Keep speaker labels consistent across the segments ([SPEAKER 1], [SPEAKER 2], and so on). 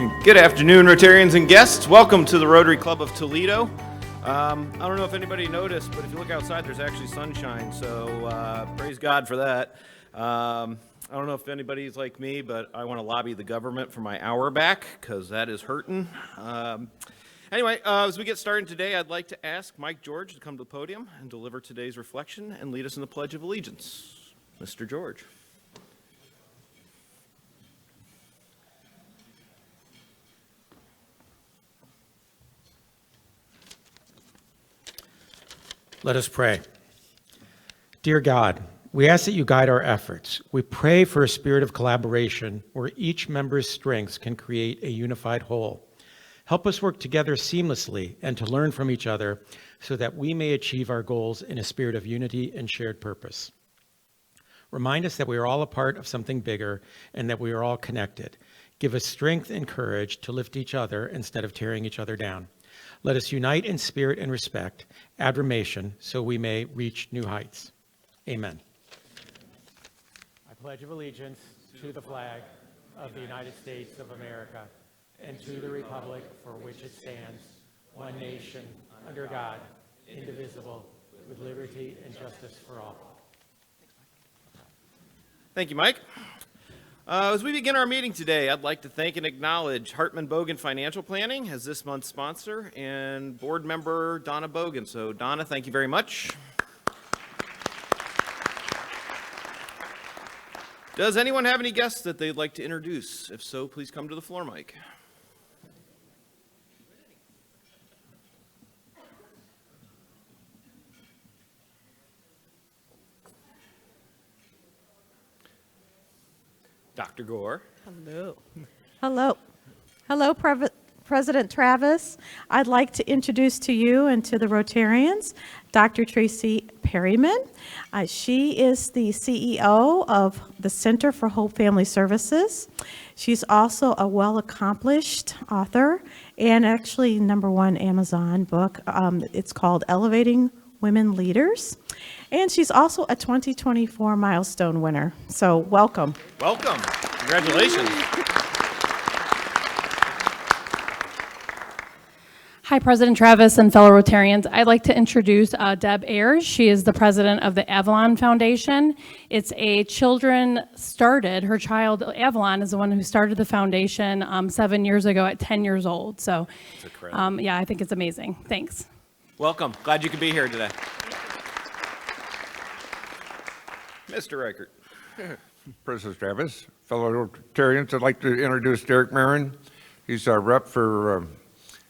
[SPEAKER 1] Good afternoon, Rotarians and guests. Welcome to the Rotary Club of Toledo. I don't know if anybody noticed, but if you look outside, there's actually sunshine, so praise God for that. I don't know if anybody's like me, but I want to lobby the government for my hour back, because that is hurting. Anyway, as we get started today, I'd like to ask Mike George to come to the podium and deliver today's reflection and lead us in the Pledge of Allegiance. Mr. George.
[SPEAKER 2] Let us pray. Dear God, we ask that you guide our efforts. We pray for a spirit of collaboration where each member's strengths can create a unified whole. Help us work together seamlessly and to learn from each other so that we may achieve our goals in a spirit of unity and shared purpose. Remind us that we are all a part of something bigger and that we are all connected. Give us strength and courage to lift each other instead of tearing each other down. Let us unite in spirit and respect, adoration, so we may reach new heights. Amen. I pledge allegiance to the flag of the United States of America and to the republic for which it stands, one nation, under God, indivisible, with liberty and justice for all.
[SPEAKER 1] Thank you, Mike. As we begin our meeting today, I'd like to thank and acknowledge Hartman Bogan Financial Planning as this month's sponsor and board member Donna Bogan. So Donna, thank you very much. Does anyone have any guests that they'd like to introduce? If so, please come to the floor mic. Dr. Gore.
[SPEAKER 3] Hello. Hello. Hello, President Travis. I'd like to introduce to you and to the Rotarians Dr. Tracy Perryman. She is the CEO of the Center for Hope Family Services. She's also a well-accomplished author and actually #1 Amazon book. It's called Elevating Women Leaders. And she's also a 2024 milestone winner. So welcome.
[SPEAKER 1] Welcome. Congratulations.
[SPEAKER 4] Hi, President Travis and fellow Rotarians. I'd like to introduce Deb Ayers. She is the president of the Avalon Foundation. It's a her child Avalon is the one who started the foundation 7 years ago at 10 years old. So yeah, I think it's amazing. Thanks.
[SPEAKER 1] Welcome. Glad you could be here today. Mr. Reichert.
[SPEAKER 5] President Travis, fellow Rotarians, I'd like to introduce Derek Marin. He's our rep for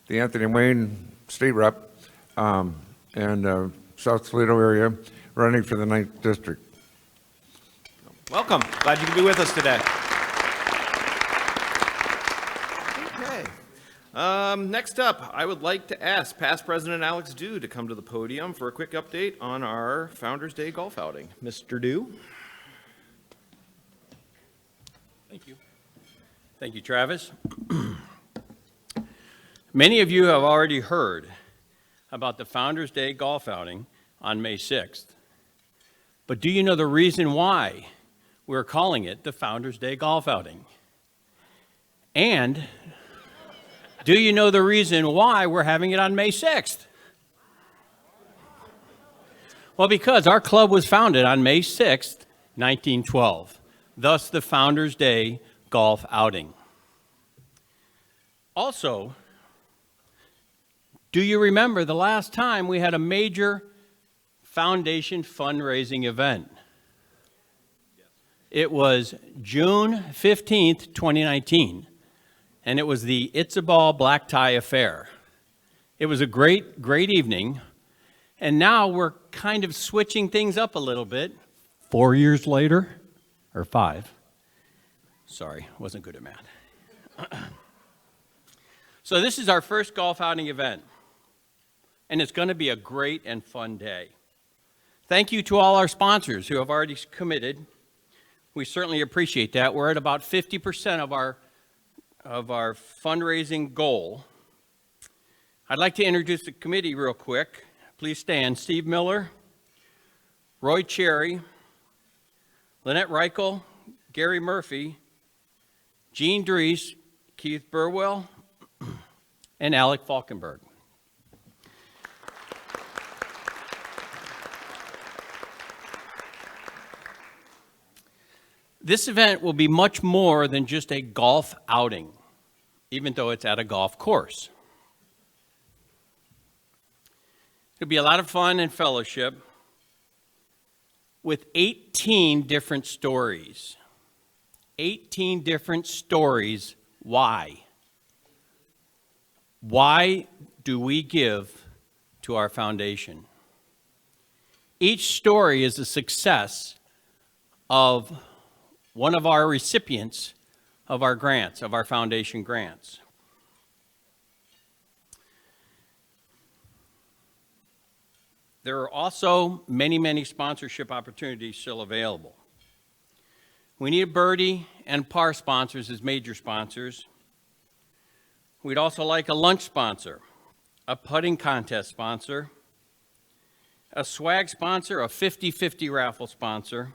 [SPEAKER 5] the Anthony Wayne state rep and South Toledo area, running for the 9th District.
[SPEAKER 1] Welcome. Glad you could be with us today. Okay. Next up, I would like to ask past President Alex Dew to come to the podium for a quick update on our Founders Day golf outing. Mr. Dew.
[SPEAKER 6] Thank you. Thank you, Travis. Many of you have already heard about the Founders Day golf outing on May 6th. But do you know the reason why we're calling it the Founders Day golf outing? And do you know the reason why we're having it on May 6th? Well, because our club was founded on May 6th, 1912. Thus, the Founders Day golf outing. Also, do you remember the last time we had a major foundation fundraising event? It was June 15th, 2019, and it was the It's a Ball Black Tie Affair. It was a great evening, and now we're kind of switching things up a little bit. 4 years later. Or 5. Sorry, wasn't good at math. So this is our first golf outing event, and it's going to be a great and fun day. Thank you to all our sponsors who have already committed. We certainly appreciate that. We're at about 50% of our fundraising goal. I'd like to introduce the committee real quick. Please stand. Steve Miller, Roy Cherry, Lynette Reichel, Gary Murphy, Jean Dries, Keith Burwell, and Alec Falkenberg. This event will be much more than just a golf outing, even though it's at a golf course. It'll be a lot of fun and fellowship with 18 different stories. 18 different stories. Why? Why do we give to our foundation? Each story is a success of one of our recipients of our grants, of our foundation grants. There are also many, many sponsorship opportunities still available. We need a birdie and par sponsors as major sponsors. We'd also like a lunch sponsor, a putting contest sponsor, a swag sponsor, a 50-50 raffle sponsor,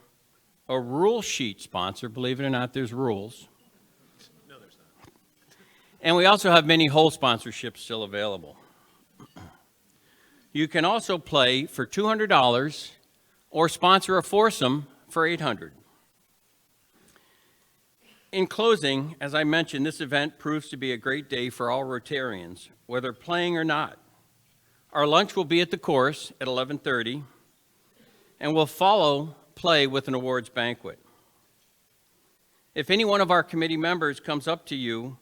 [SPEAKER 6] a rule sheet sponsor. Believe it or not, there's rules.
[SPEAKER 1] No, there's not.
[SPEAKER 6] And we also have many hole sponsorships still available. You can also play for $200 or sponsor a foursome for $800. In closing, as I mentioned, this event proves to be a great day for all Rotarians, whether playing or not. Our lunch will be at the course at 11:30, and we'll follow play with an awards banquet. If any one of our committee members comes up to you,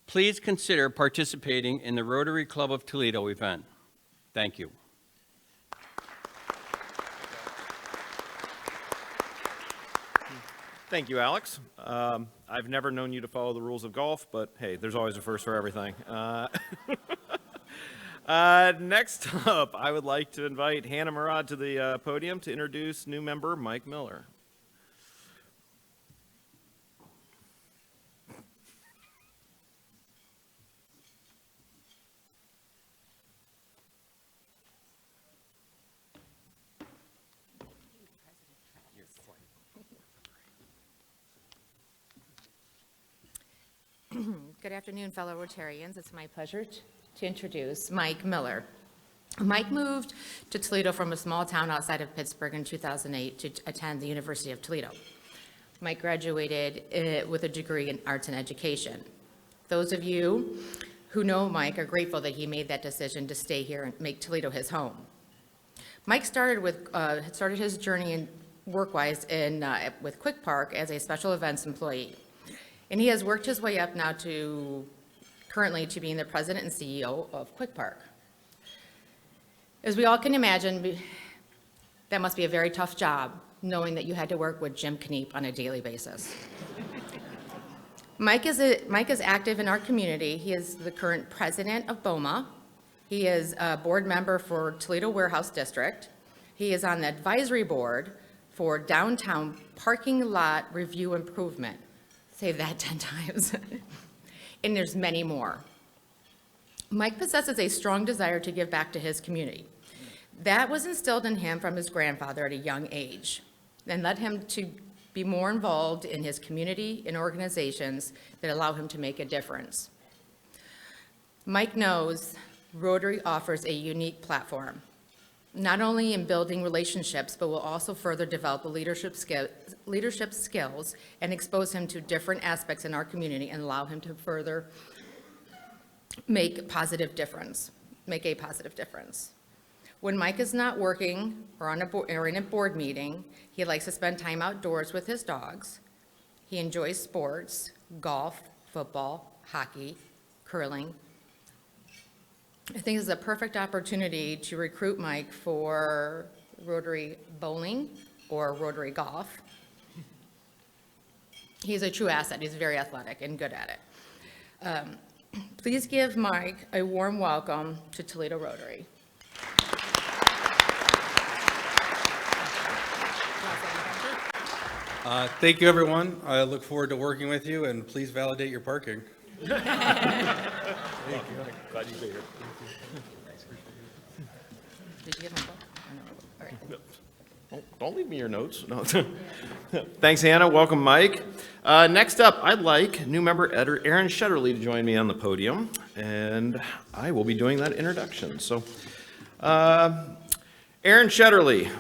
[SPEAKER 6] please consider participating in the Rotary Club of Toledo event. Thank you.
[SPEAKER 1] Thank you, Alex. I've never known you to follow the rules of golf, but hey, there's always a first for everything. Next up, I would like to invite Hannah Murad to the podium to introduce new member Mike Miller.
[SPEAKER 7] Good afternoon, fellow Rotarians. It's my pleasure to introduce Mike Miller. Mike moved to Toledo from a small town outside of Pittsburgh in 2008 to attend the University of Toledo. Mike graduated with a degree in arts and education. Those of you who know Mike are grateful that he made that decision to stay here and make Toledo his home. Mike started his journey in work-wise with Quick Park as a special events employee. And he has worked his way up now currently to being the president and CEO of Quick Park. As we all can imagine, that must be a very tough job, knowing that you had to work with Jim Kneep on a daily basis. Mike is active in our community. He is the current president of BOMA. He is a board member for Toledo Warehouse District. He is on the advisory board for Downtown Parking Lot Review Improvement. Say that 10 times. And there's many more. Mike possesses a strong desire to give back to his community. That was instilled in him from his grandfather at a young age and led him to be more involved in his community and organizations that allow him to make a difference. Mike knows Rotary offers a unique platform, not only in building relationships, but will also further develop leadership skills and expose him to different aspects in our community and allow him to further make a positive difference. When Mike is not working or in a board meeting, he likes to spend time outdoors with his dogs. He enjoys sports, golf, football, hockey, curling. I think this is a perfect opportunity to recruit Mike for Rotary bowling or Rotary golf. He's a true asset. He's very athletic and good at it. Please give Mike a warm welcome to Toledo Rotary.
[SPEAKER 8] Thank you, everyone. I look forward to working with you, and please validate your parking.
[SPEAKER 1] Thank you. Glad you made it.
[SPEAKER 7] Did you give him a book? All right.
[SPEAKER 1] Don't leave me your notes. No. Thanks, Hannah. Welcome, Mike. Next up, I'd like new member Aaron Shetterly to join me on the podium, and I will be doing that introduction. So, Aaron Shetterly,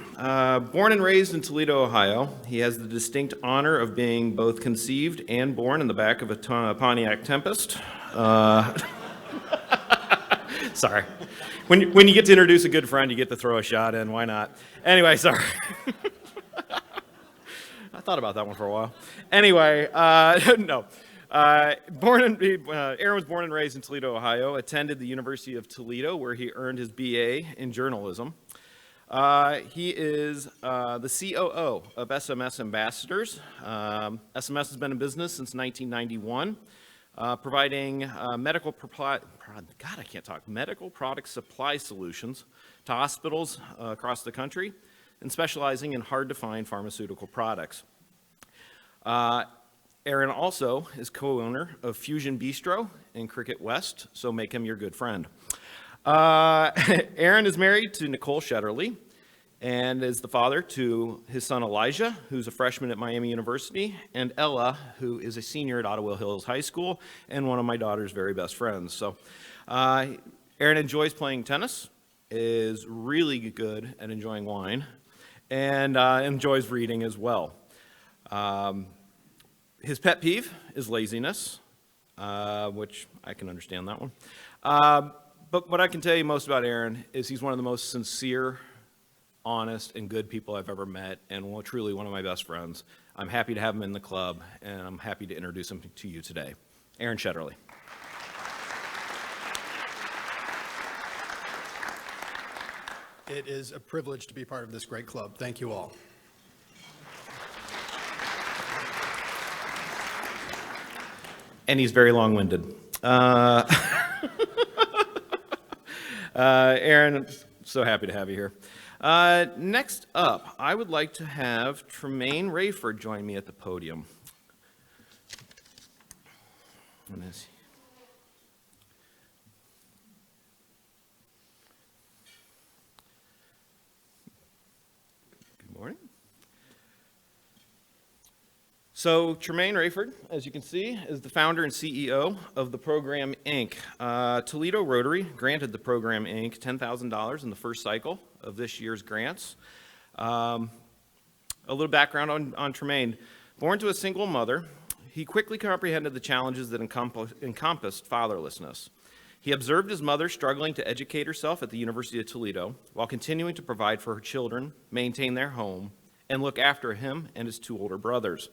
[SPEAKER 1] born and raised in Toledo, Ohio. He has the distinct honor of being both conceived and born in the back of a Pontiac Tempest. Sorry. When you get to introduce a good friend, you get to throw a shot in. Why not? Anyway, sorry. I thought about that one for a while. Anyway, no. Aaron was born and raised in Toledo, Ohio, attended the University of Toledo, where he earned his BA in journalism. He is the COO of SMS Ambassadors. SMS has been in business since 1991. Providing medical product supply solutions to hospitals across the country and specializing in hard-to-find pharmaceutical products. Aaron also is co-owner of Fusion Bistro in Cricket West, so make him your good friend. Aaron is married to Nicole Shetterly and is the father to his son Elijah, who's a freshman at Miami University, and Ella, who is a senior at Ottawa Hills High School and one of my daughter's very best friends. So Aaron enjoys playing tennis, is really good at enjoying wine, and enjoys reading as well. His pet peeve is laziness, which I can understand that one. But what I can tell you most about Aaron is he's one of the most sincere, honest, and good people I've ever met, and truly one of my best friends. I'm happy to have him in the club, and I'm happy to introduce him to you today. Aaron Shetterly.
[SPEAKER 9] It is a privilege to be part of this great club. Thank you all.
[SPEAKER 1] And he's very long-winded. Aaron, so happy to have you here. Next up, I would like to have Tremaine Rayford join me at the podium. Good morning. So Tremaine Rayford, as you can see, is the founder and CEO of the Program Inc. Toledo Rotary granted the Program Inc. $10,000 in the first cycle of this year's grants. A little background on Tremaine. Born to a single mother, he quickly comprehended the challenges that encompassed fatherlessness. He observed his mother struggling to educate herself at the University of Toledo while continuing to provide for her children, maintain their home, and look after him and his two older brothers.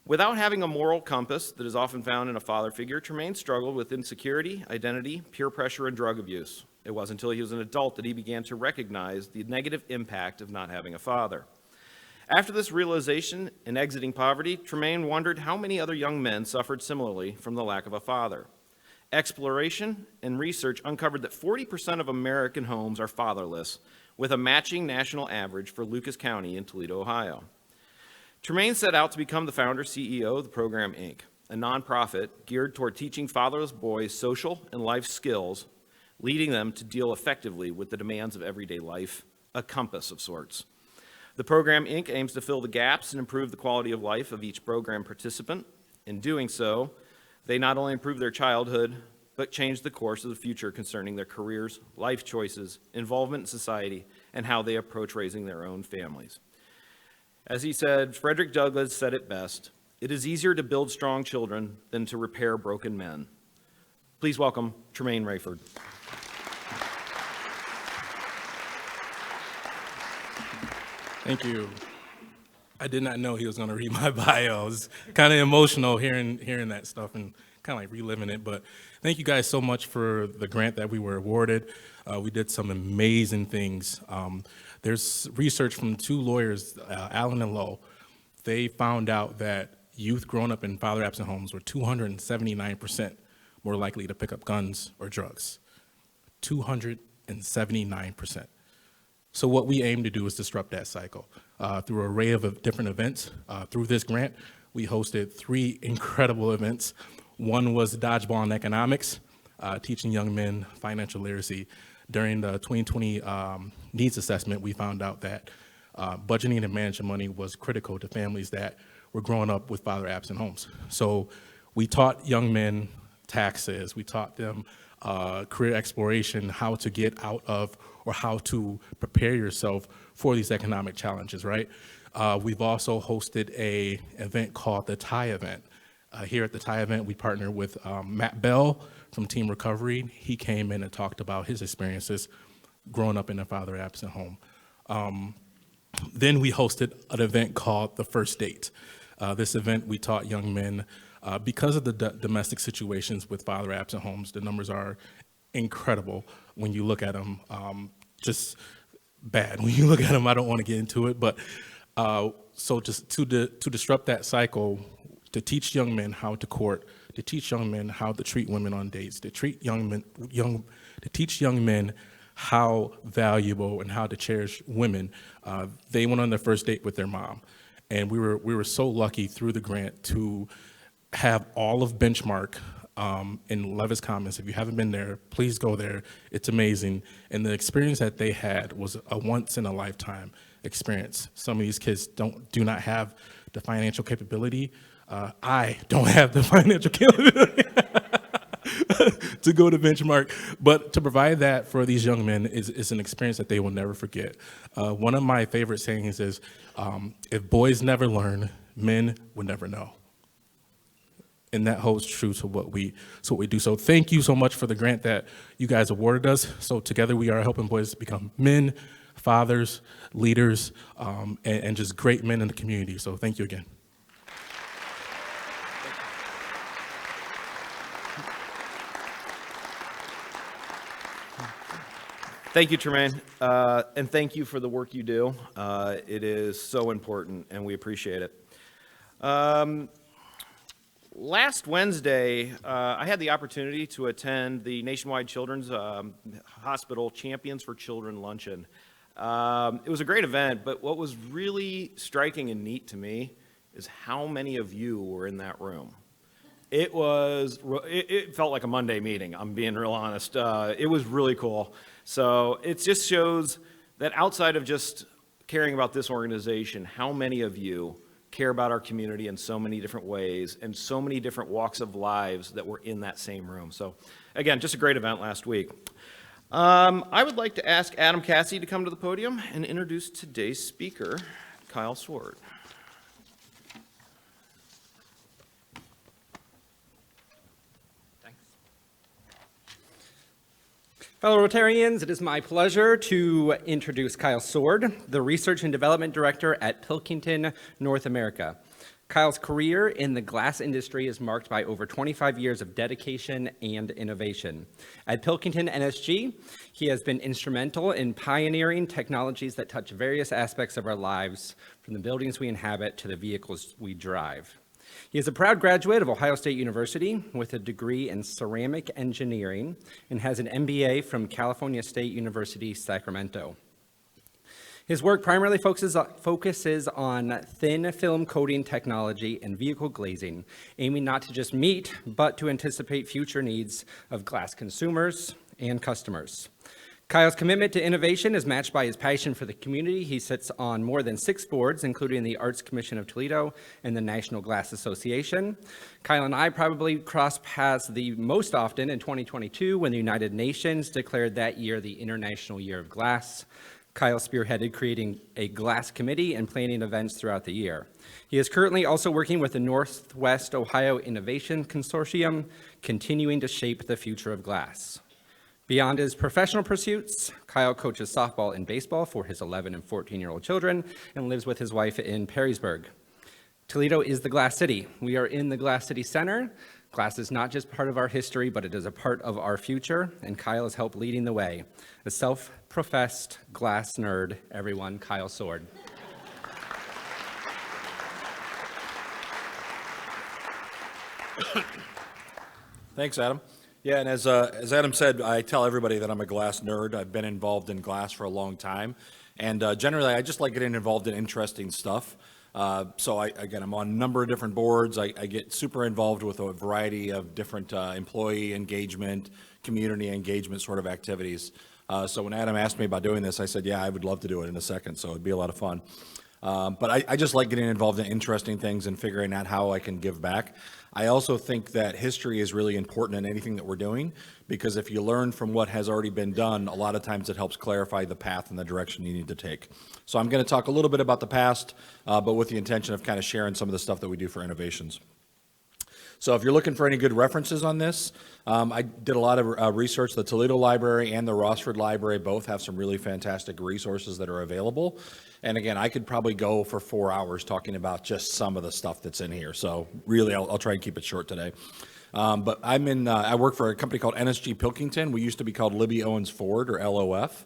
[SPEAKER 1] Without having a moral compass that is often found in a father figure, Tremaine struggled with insecurity, identity, peer pressure, and drug abuse. It wasn't until he was an adult that he began to recognize the negative impact of not having a father. After this realization and exiting poverty, Tremaine wondered how many other young men suffered similarly from the lack of a father. Exploration and research uncovered that 40% of American homes are fatherless, with a matching national average for Lucas County in Toledo, Ohio. Tremaine set out to become the founder CEO of the Program Inc., a nonprofit geared toward teaching fatherless boys social and life skills, leading them to deal effectively with the demands of everyday life, a compass of sorts. The Program Inc. aims to fill the gaps and improve the quality of life of each program participant. In doing so, they not only improve their childhood, but change the course of the future concerning their careers, life choices, involvement in society, and how they approach raising their own families. As he said, Frederick Douglass said it best, "It is easier to build strong children than to repair broken men." Please welcome Tremaine Rayford.
[SPEAKER 10] Thank you. I did not know he was going to read my bio. I was kind of emotional hearing that stuff and kind of like reliving it. But thank you guys so much for the grant that we were awarded. We did some amazing things. There's research from two lawyers, Allen and Lowe. They found out that youth growing up in father-absent homes were 279% more likely to pick up guns or drugs. 279%. So what we aim to do is disrupt that cycle. Through an array of different events, through this grant, we hosted 3 incredible events. One was Dodgeball in Economics, teaching young men financial literacy. During the 2020 needs assessment, we found out that budgeting and managing money was critical to families that were growing up with father-absent homes. So we taught young men taxes, we taught them career exploration, how to get out of or how to prepare yourself for these economic challenges, right? We've also hosted a event called the Tie Event. Here at the Tie Event, we partnered with Matt Bell from Team Recovery. He came in and talked about his experiences growing up in a father-absent home. Then we hosted an event called the First Date. This event, we taught young men, because of the domestic situations with father-absent homes, the numbers are incredible when you look at them, just bad. When you look at them, I don't want to get into it, but so just to disrupt that cycle, to teach young men how to court, to teach young men how to treat women on dates, to teach young men how valuable and how to cherish women. They went on their first date with their mom, and we were so lucky through the grant to have all of Benchmark in Levis Commons. If you haven't been there, please go there. It's amazing, and the experience that they had was a once-in-a-lifetime experience. Some of these kids do not have the financial capability. I don't have the financial capability to go to Benchmark, but to provide that for these young men is an experience that they will never forget. One of my favorite sayings is, if boys never learn, men will never know. And that holds true to what we do. So thank you so much for the grant that you guys awarded us. So together we are helping boys become men, fathers, leaders, and just great men in the community. So thank you again.
[SPEAKER 1] Thank you, Tremaine, and thank you for the work you do. It is so important, and we appreciate it. Last Wednesday, I had the opportunity to attend the Nationwide Children's Hospital Champions for Children Luncheon. It was a great event, but what was really striking and neat to me is how many of you were in that room. It felt like a Monday meeting, I'm being real honest. It was really cool. So it just shows that outside of just caring about this organization, how many of you care about our community in so many different ways and so many different walks of lives that were in that same room. So again, just a great event last week. I would like to ask Adam Cassie to come to the podium and introduce today's speaker, Kyle Sword.
[SPEAKER 11] Fellow Rotarians, it is my pleasure to introduce Kyle Sword, the Research and Development Director at Pilkington, North America. Kyle's career in the glass industry is marked by over 25 years of dedication and innovation. At Pilkington NSG, he has been instrumental in pioneering technologies that touch various aspects of our lives, from the buildings we inhabit to the vehicles we drive. He is a proud graduate of Ohio State University with a degree in ceramic engineering and has an MBA from California State University, Sacramento. His work primarily focuses on thin film coating technology and vehicle glazing, aiming not to just meet, but to anticipate future needs of glass consumers and customers. Kyle's commitment to innovation is matched by his passion for the community. He sits on more than 6 boards, including the Arts Commission of Toledo and the National Glass Association. Kyle and I probably crossed paths the most often in 2022 when the United Nations declared that year the International Year of Glass. Kyle spearheaded creating a glass committee and planning events throughout the year. He is currently also working with the Northwest Ohio Innovation Consortium, continuing to shape the future of glass. Beyond his professional pursuits, Kyle coaches softball and baseball for his 11 and 14-year-old children and lives with his wife in Perrysburg. Toledo is the Glass City. We are in the Glass City Center. Glass is not just part of our history, but it is a part of our future, and Kyle has helped leading the way. A self-professed glass nerd, everyone, Kyle Sword.
[SPEAKER 12] Thanks, Adam. Yeah, and as Adam said, I tell everybody that I'm a glass nerd. I've been involved in glass for a long time, and generally I just like getting involved in interesting stuff. So I'm on a number of different boards. I get super involved with a variety of different employee engagement, community engagement sort of activities. So when Adam asked me about doing this, I said, yeah, I would love to do it in a second, so it'd be a lot of fun. But I just like getting involved in interesting things and figuring out how I can give back. I also think that history is really important in anything that we're doing, because if you learn from what has already been done, a lot of times it helps clarify the path and the direction you need to take. So I'm going to talk a little bit about the past, but with the intention of kind of sharing some of the stuff that we do for innovations. So if you're looking for any good references on this, I did a lot of research. The Toledo Library and the Rossford Library both have some really fantastic resources that are available. And again, I could probably go for 4 hours talking about just some of the stuff that's in here. So really, I'll try and keep it short today. But I work for a company called NSG Pilkington. We used to be called Libby Owens Ford, or LOF.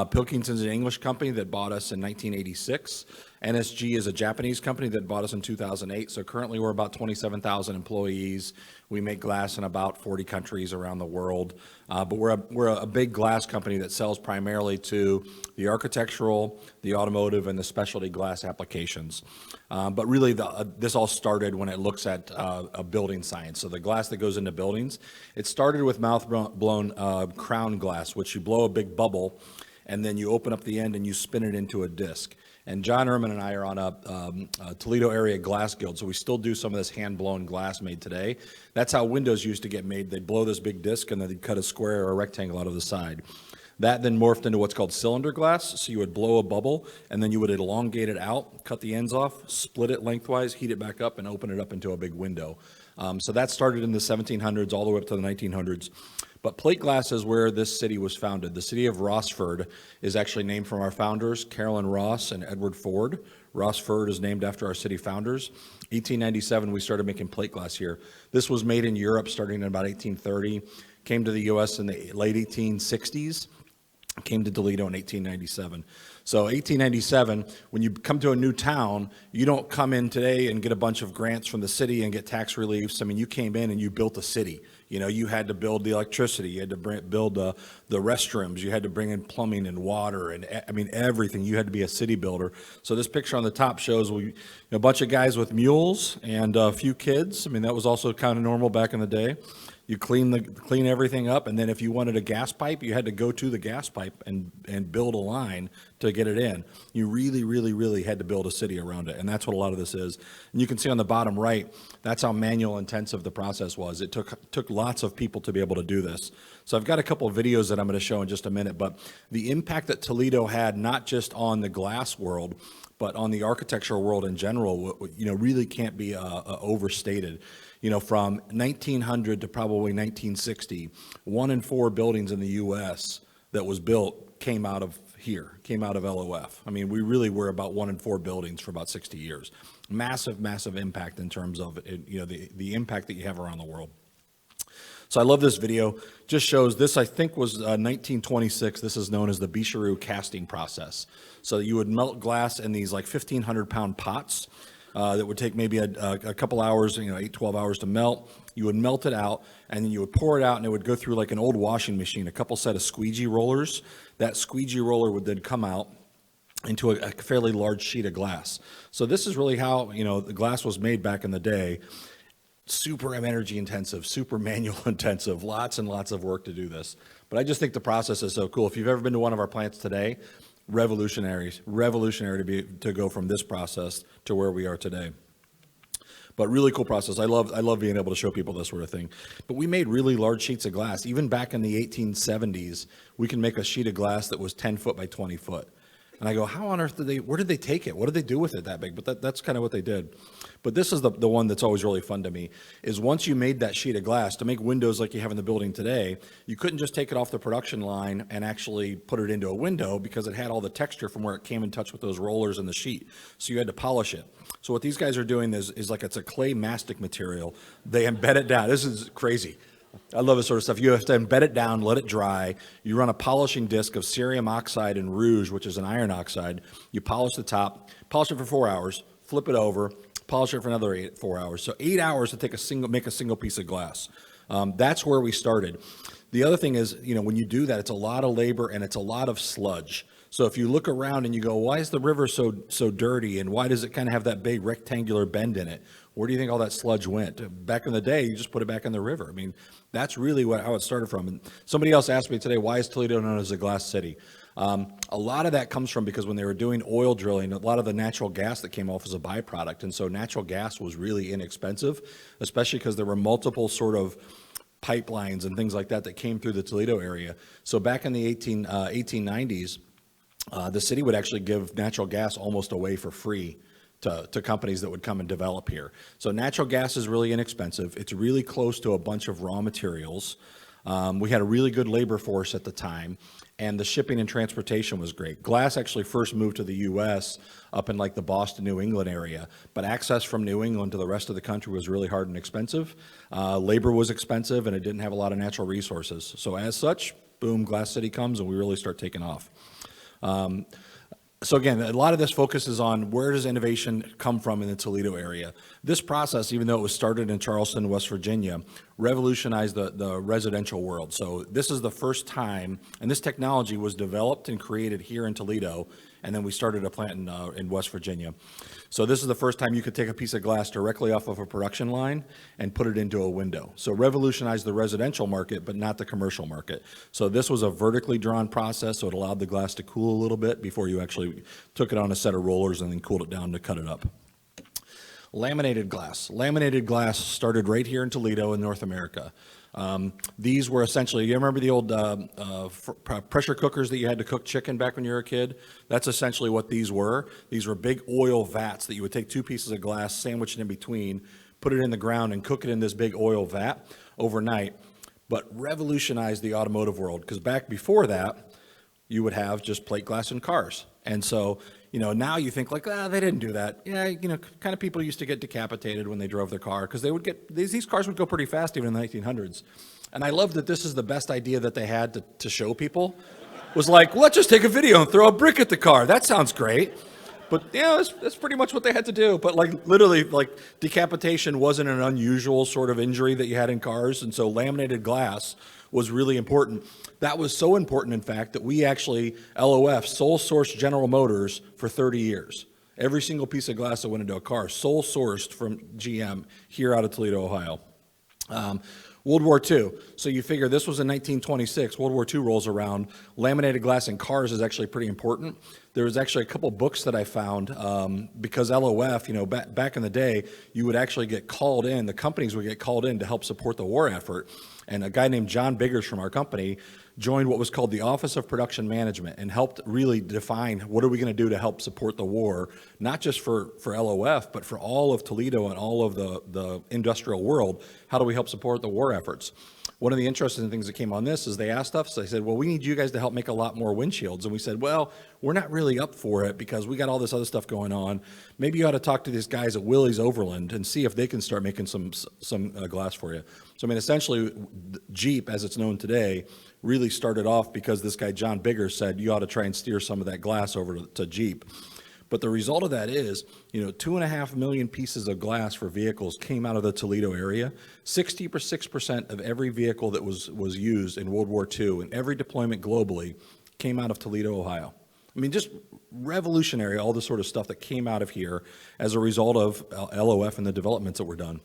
[SPEAKER 12] Pilkington's an English company that bought us in 1986. NSG is a Japanese company that bought us in 2008. So currently we're about 27,000 employees. We make glass in about 40 countries around the world. But we're a big glass company that sells primarily to the architectural, the automotive, and the specialty glass applications. But really, this all started when it looks at a building science. So the glass that goes into buildings, it started with mouth-blown crown glass, which you blow a big bubble, and then you open up the end and you spin it into a disc. And John Ehrman and I are on a Toledo area glass guild, so we still do some of this hand-blown glass made today. That's how windows used to get made. They'd blow this big disc, and then they'd cut a square or a rectangle out of the side. That then morphed into what's called cylinder glass, so you would blow a bubble, and then you would elongate it out, cut the ends off, split it lengthwise, heat it back up, and open it up into a big window. So that started in the 1700s all the way up to the 1900s. But plate glass is where this city was founded. The city of Rossford is actually named from our founders, Carolyn Ross and Edward Ford. Rossford is named after our city founders. 1897, we started making plate glass here. This was made in Europe starting in about 1830, came to the U.S. in the late 1860s, came to Toledo in 1897. So 1897, when you come to a new town, you don't come in today and get a bunch of grants from the city and get tax reliefs. I mean, you came in and you built a city. You know, you had to build the electricity, you had to build the restrooms, you had to bring in plumbing and water, and I mean, everything. You had to be a city builder. So this picture on the top shows a bunch of guys with mules and a few kids. I mean, that was also kind of normal back in the day. You clean everything up, and then if you wanted a gas pipe, you had to go to the gas pipe and build a line to get it in. You really, really, really had to build a city around it, and that's what a lot of this is. And you can see on the bottom right, that's how manual intensive the process was. It took lots of people to be able to do this. So I've got a couple of videos that I'm going to show in just a minute, but the impact that Toledo had, not just on the glass world, but on the architectural world in general, really can't be overstated. From 1900 to probably 1960, 1 in 4 buildings in the U.S. that was built came out of here, came out of LOF. I mean, we really were about 1 in 4 buildings for about 60 years. Massive, massive impact in terms of the impact that you have around the world. So I love this video. Just shows this, I think, was 1926. This is known as the Bichirou casting process. So you would melt glass in these like 1,500-pound pots. That would take maybe a couple hours, 8, 12 hours to melt. You would melt it out, and then you would pour it out, and it would go through like an old washing machine, a couple set of squeegee rollers. That squeegee roller would then come out into a fairly large sheet of glass. So this is really how, the glass was made back in the day. Super energy intensive, super manual intensive, lots and lots of work to do this. But I just think the process is so cool. If you've ever been to one of our plants today, revolutionary to go from this process to where we are today. But really cool process. I love being able to show people this sort of thing. But we made really large sheets of glass. Even back in the 1870s, we can make a sheet of glass that was 10 foot by 20 foot. And I go, how on earth where did they take it? What did they do with it that big? But that's kind of what they did. But this is the one that's always really fun to me, is once you made that sheet of glass, to make windows like you have in the building today, you couldn't just take it off the production line and actually put it into a window, because it had all the texture from where it came in touch with those rollers in the sheet. So you had to polish it. So what these guys are doing is like, it's a clay mastic material. They embed it down. This is crazy. I love this sort of stuff. You have to embed it down, let it dry. You run a polishing disc of cerium oxide and rouge, which is an iron oxide. You polish the top, polish it for 4 hours, flip it over, polish it for another 4 hours. So 8 hours to make a single piece of glass. That's where we started. The other thing is, when you do that, it's a lot of labor and it's a lot of sludge. So if you look around and you go, why is the river so dirty, and why does it kind of have that big rectangular bend in it? Where do you think all that sludge went? Back in the day, you just put it back in the river. I mean, that's really how it started from. And somebody else asked me today, why is Toledo known as a glass city? A lot of that comes from because when they were doing oil drilling, a lot of the natural gas that came off was a byproduct. And so natural gas was really inexpensive, especially because there were multiple sort of pipelines and things like that that came through the Toledo area. So back in the 1890s, the city would actually give natural gas almost away for free to companies that would come and develop here. So natural gas is really inexpensive. It's really close to a bunch of raw materials. We had a really good labor force at the time, and the shipping and transportation was great. Glass actually first moved to the U.S. up in like the Boston, New England area, but access from New England to the rest of the country was really hard and expensive. Labor was expensive, and it didn't have a lot of natural resources. So as such, boom, Glass City comes, and we really start taking off. So again, a lot of this focuses on where does innovation come from in the Toledo area. This process, even though it was started in Charleston, West Virginia, revolutionized the residential world. So this is the first time, and this technology was developed and created here in Toledo, and then we started a plant in West Virginia. So this is the first time you could take a piece of glass directly off of a production line and put it into a window. So revolutionized the residential market, but not the commercial market. So this was a vertically drawn process, so it allowed the glass to cool a little bit before you actually took it on a set of rollers and then cooled it down to cut it up. Laminated glass. Laminated glass started right here in Toledo in North America. These were essentially, you remember the old pressure cookers that you had to cook chicken back when you were a kid? That's essentially what these were. These were big oil vats that you would take two pieces of glass, sandwich it in between, put it in the ground, and cook it in this big oil vat overnight, but revolutionized the automotive world, because back before that, you would have just plate glass in cars. And so, now you think like, they didn't do that. Yeah, kind of people used to get decapitated when they drove their car, because they would get, these cars would go pretty fast even in the 1900s. And I love that this is the best idea that they had to show people, was like, let's just take a video and throw a brick at the car. That sounds great. But that's pretty much what they had to do. But literally, decapitation wasn't an unusual sort of injury that you had in cars. And so laminated glass was really important. That was so important, in fact, that we actually, LOF, sole sourced General Motors for 30 years. Every single piece of glass that went into a car, sole sourced from GM here out of Toledo, Ohio. World War II. So you figure this was in 1926. World War II rolls around. Laminated glass in cars is actually pretty important. There was actually a couple books that I found because LOF, back in the day, you would actually get called in. The companies would get called in to help support the war effort. And a guy named John Biggers from our company joined what was called the Office of Production Management and helped really define what are we going to do to help support the war, not just for LOF, but for all of Toledo and all of the industrial world. How do we help support the war efforts? One of the interesting things that came on this is they asked us, they said, well, we need you guys to help make a lot more windshields. And we said, well, we're not really up for it because we got all this other stuff going on. Maybe you ought to talk to these guys at Willys Overland and see if they can start making some glass for you. So, essentially, Jeep, as it's known today, really started off because this guy, John Biggers, said you ought to try and steer some of that glass over to Jeep. But the result of that is, 2.5 million pieces of glass for vehicles came out of the Toledo area. 66% of every vehicle that was used in World War II and every deployment globally came out of Toledo, Ohio. Just revolutionary, all the sort of stuff that came out of here as a result of LOF and the developments that were done.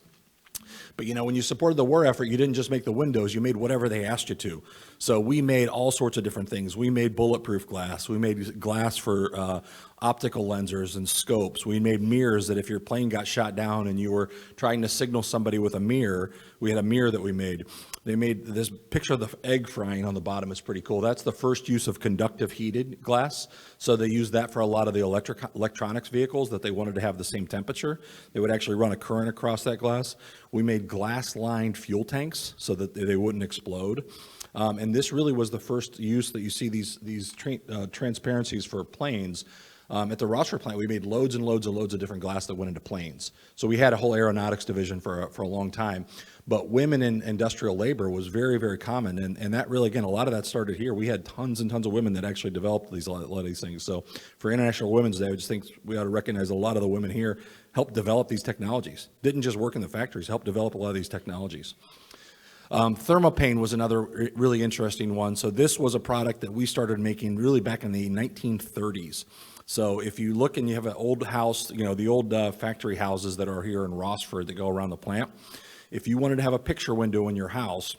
[SPEAKER 12] But when you supported the war effort, you didn't just make the windows, you made whatever they asked you to. So we made all sorts of different things. We made bulletproof glass. We made glass for optical lenses and scopes. We made mirrors that if your plane got shot down and you were trying to signal somebody with a mirror, we had a mirror that we made. They made this picture of the egg frying on the bottom is pretty cool. That's the first use of conductive heated glass. So they used that for a lot of the electronics vehicles that they wanted to have the same temperature. They would actually run a current across that glass. We made glass-lined fuel tanks so that they wouldn't explode. And this really was the first use that you see these transparencies for planes. At the Rochford plant, we made loads and loads and loads of different glass that went into planes. So we had a whole aeronautics division for a long time. But women in industrial labor was very, very common. And that really, again, a lot of that started here. We had tons and tons of women that actually developed a lot of these things. So for International Women's Day, I just think we ought to recognize a lot of the women here helped develop these technologies. Didn't just work in the factories, helped develop a lot of these technologies. Thermopane was another really interesting one. So this was a product that we started making really back in the 1930s. So if you look and you have an old house, you know, the old factory houses that are here in Rossford that go around the plant, if you wanted to have a picture window in your house,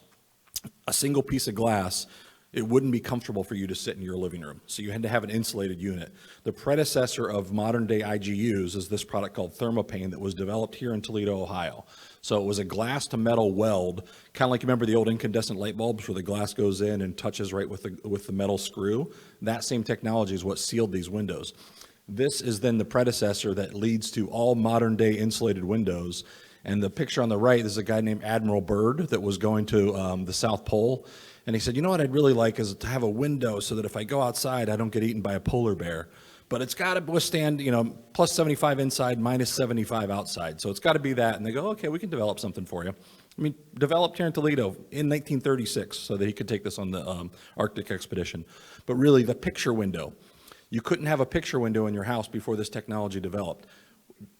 [SPEAKER 12] a single piece of glass, it wouldn't be comfortable for you to sit in your living room. So you had to have an insulated unit. The predecessor of modern day IGUs is this product called Thermopane that was developed here in Toledo, Ohio. So it was a glass to metal weld, kind of like you remember the old incandescent light bulbs where the glass goes in and touches right with the metal screw. That same technology is what sealed these windows. This is then the predecessor that leads to all modern day insulated windows. And the picture on the right, there's a guy named Admiral Byrd that was going to the South Pole. And he said, you know what I'd really like is to have a window so that if I go outside, I don't get eaten by a polar bear. But it's got to withstand, you know, plus 75 inside, minus 75 outside. So it's got to be that. And they go, okay, we can develop something for you. I mean, developed here in Toledo in 1936 so that he could take this on the Arctic expedition. But really, the picture window. You couldn't have a picture window in your house before this technology developed.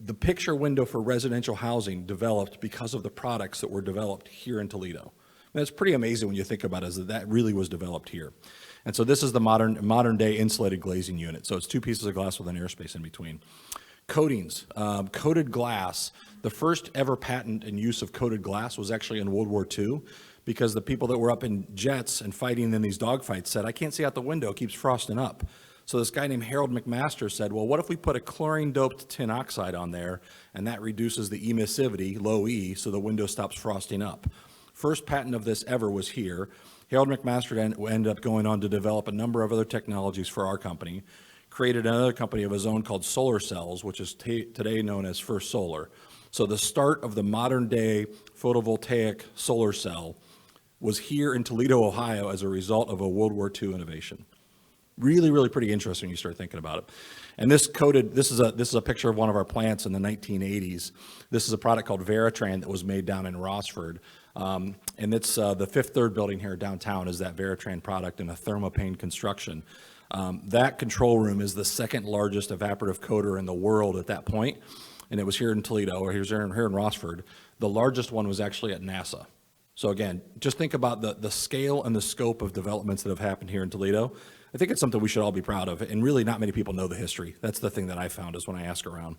[SPEAKER 12] The picture window for residential housing developed because of the products that were developed here in Toledo. And it's pretty amazing when you think about it, is that really was developed here. And so this is the modern day insulated glazing unit. So it's two pieces of glass with an airspace in between. Coatings, coated glass. The first ever patent and use of coated glass was actually in World War II, because the people that were up in jets and fighting in these dogfights said, I can't see out the window, it keeps frosting up. So this guy named Harold McMaster said, well, what if we put a chlorine-doped tin oxide on there, and that reduces the emissivity, low E, so the window stops frosting up. First patent of this ever was here. Harold McMaster ended up going on to develop a number of other technologies for our company, created another company of his own called Solar Cells, which is today known as First Solar. So the start of the modern day photovoltaic solar cell was here in Toledo, Ohio as a result of a World War II innovation. Really, really pretty interesting when you start thinking about it. And this is a picture of one of our plants in the 1980s. This is a product called Veritran that was made down in Rossford. And it's the Fifth Third building here downtown is that Veritran product in a Thermopane construction. That control room is the second largest evaporative coater in the world at that point. And it was here in Toledo, or here in Rossford. The largest one was actually at NASA. So again, just think about the scale and the scope of developments that have happened here in Toledo. I think it's something we should all be proud of, and really not many people know the history. That's the thing that I found is when I ask around.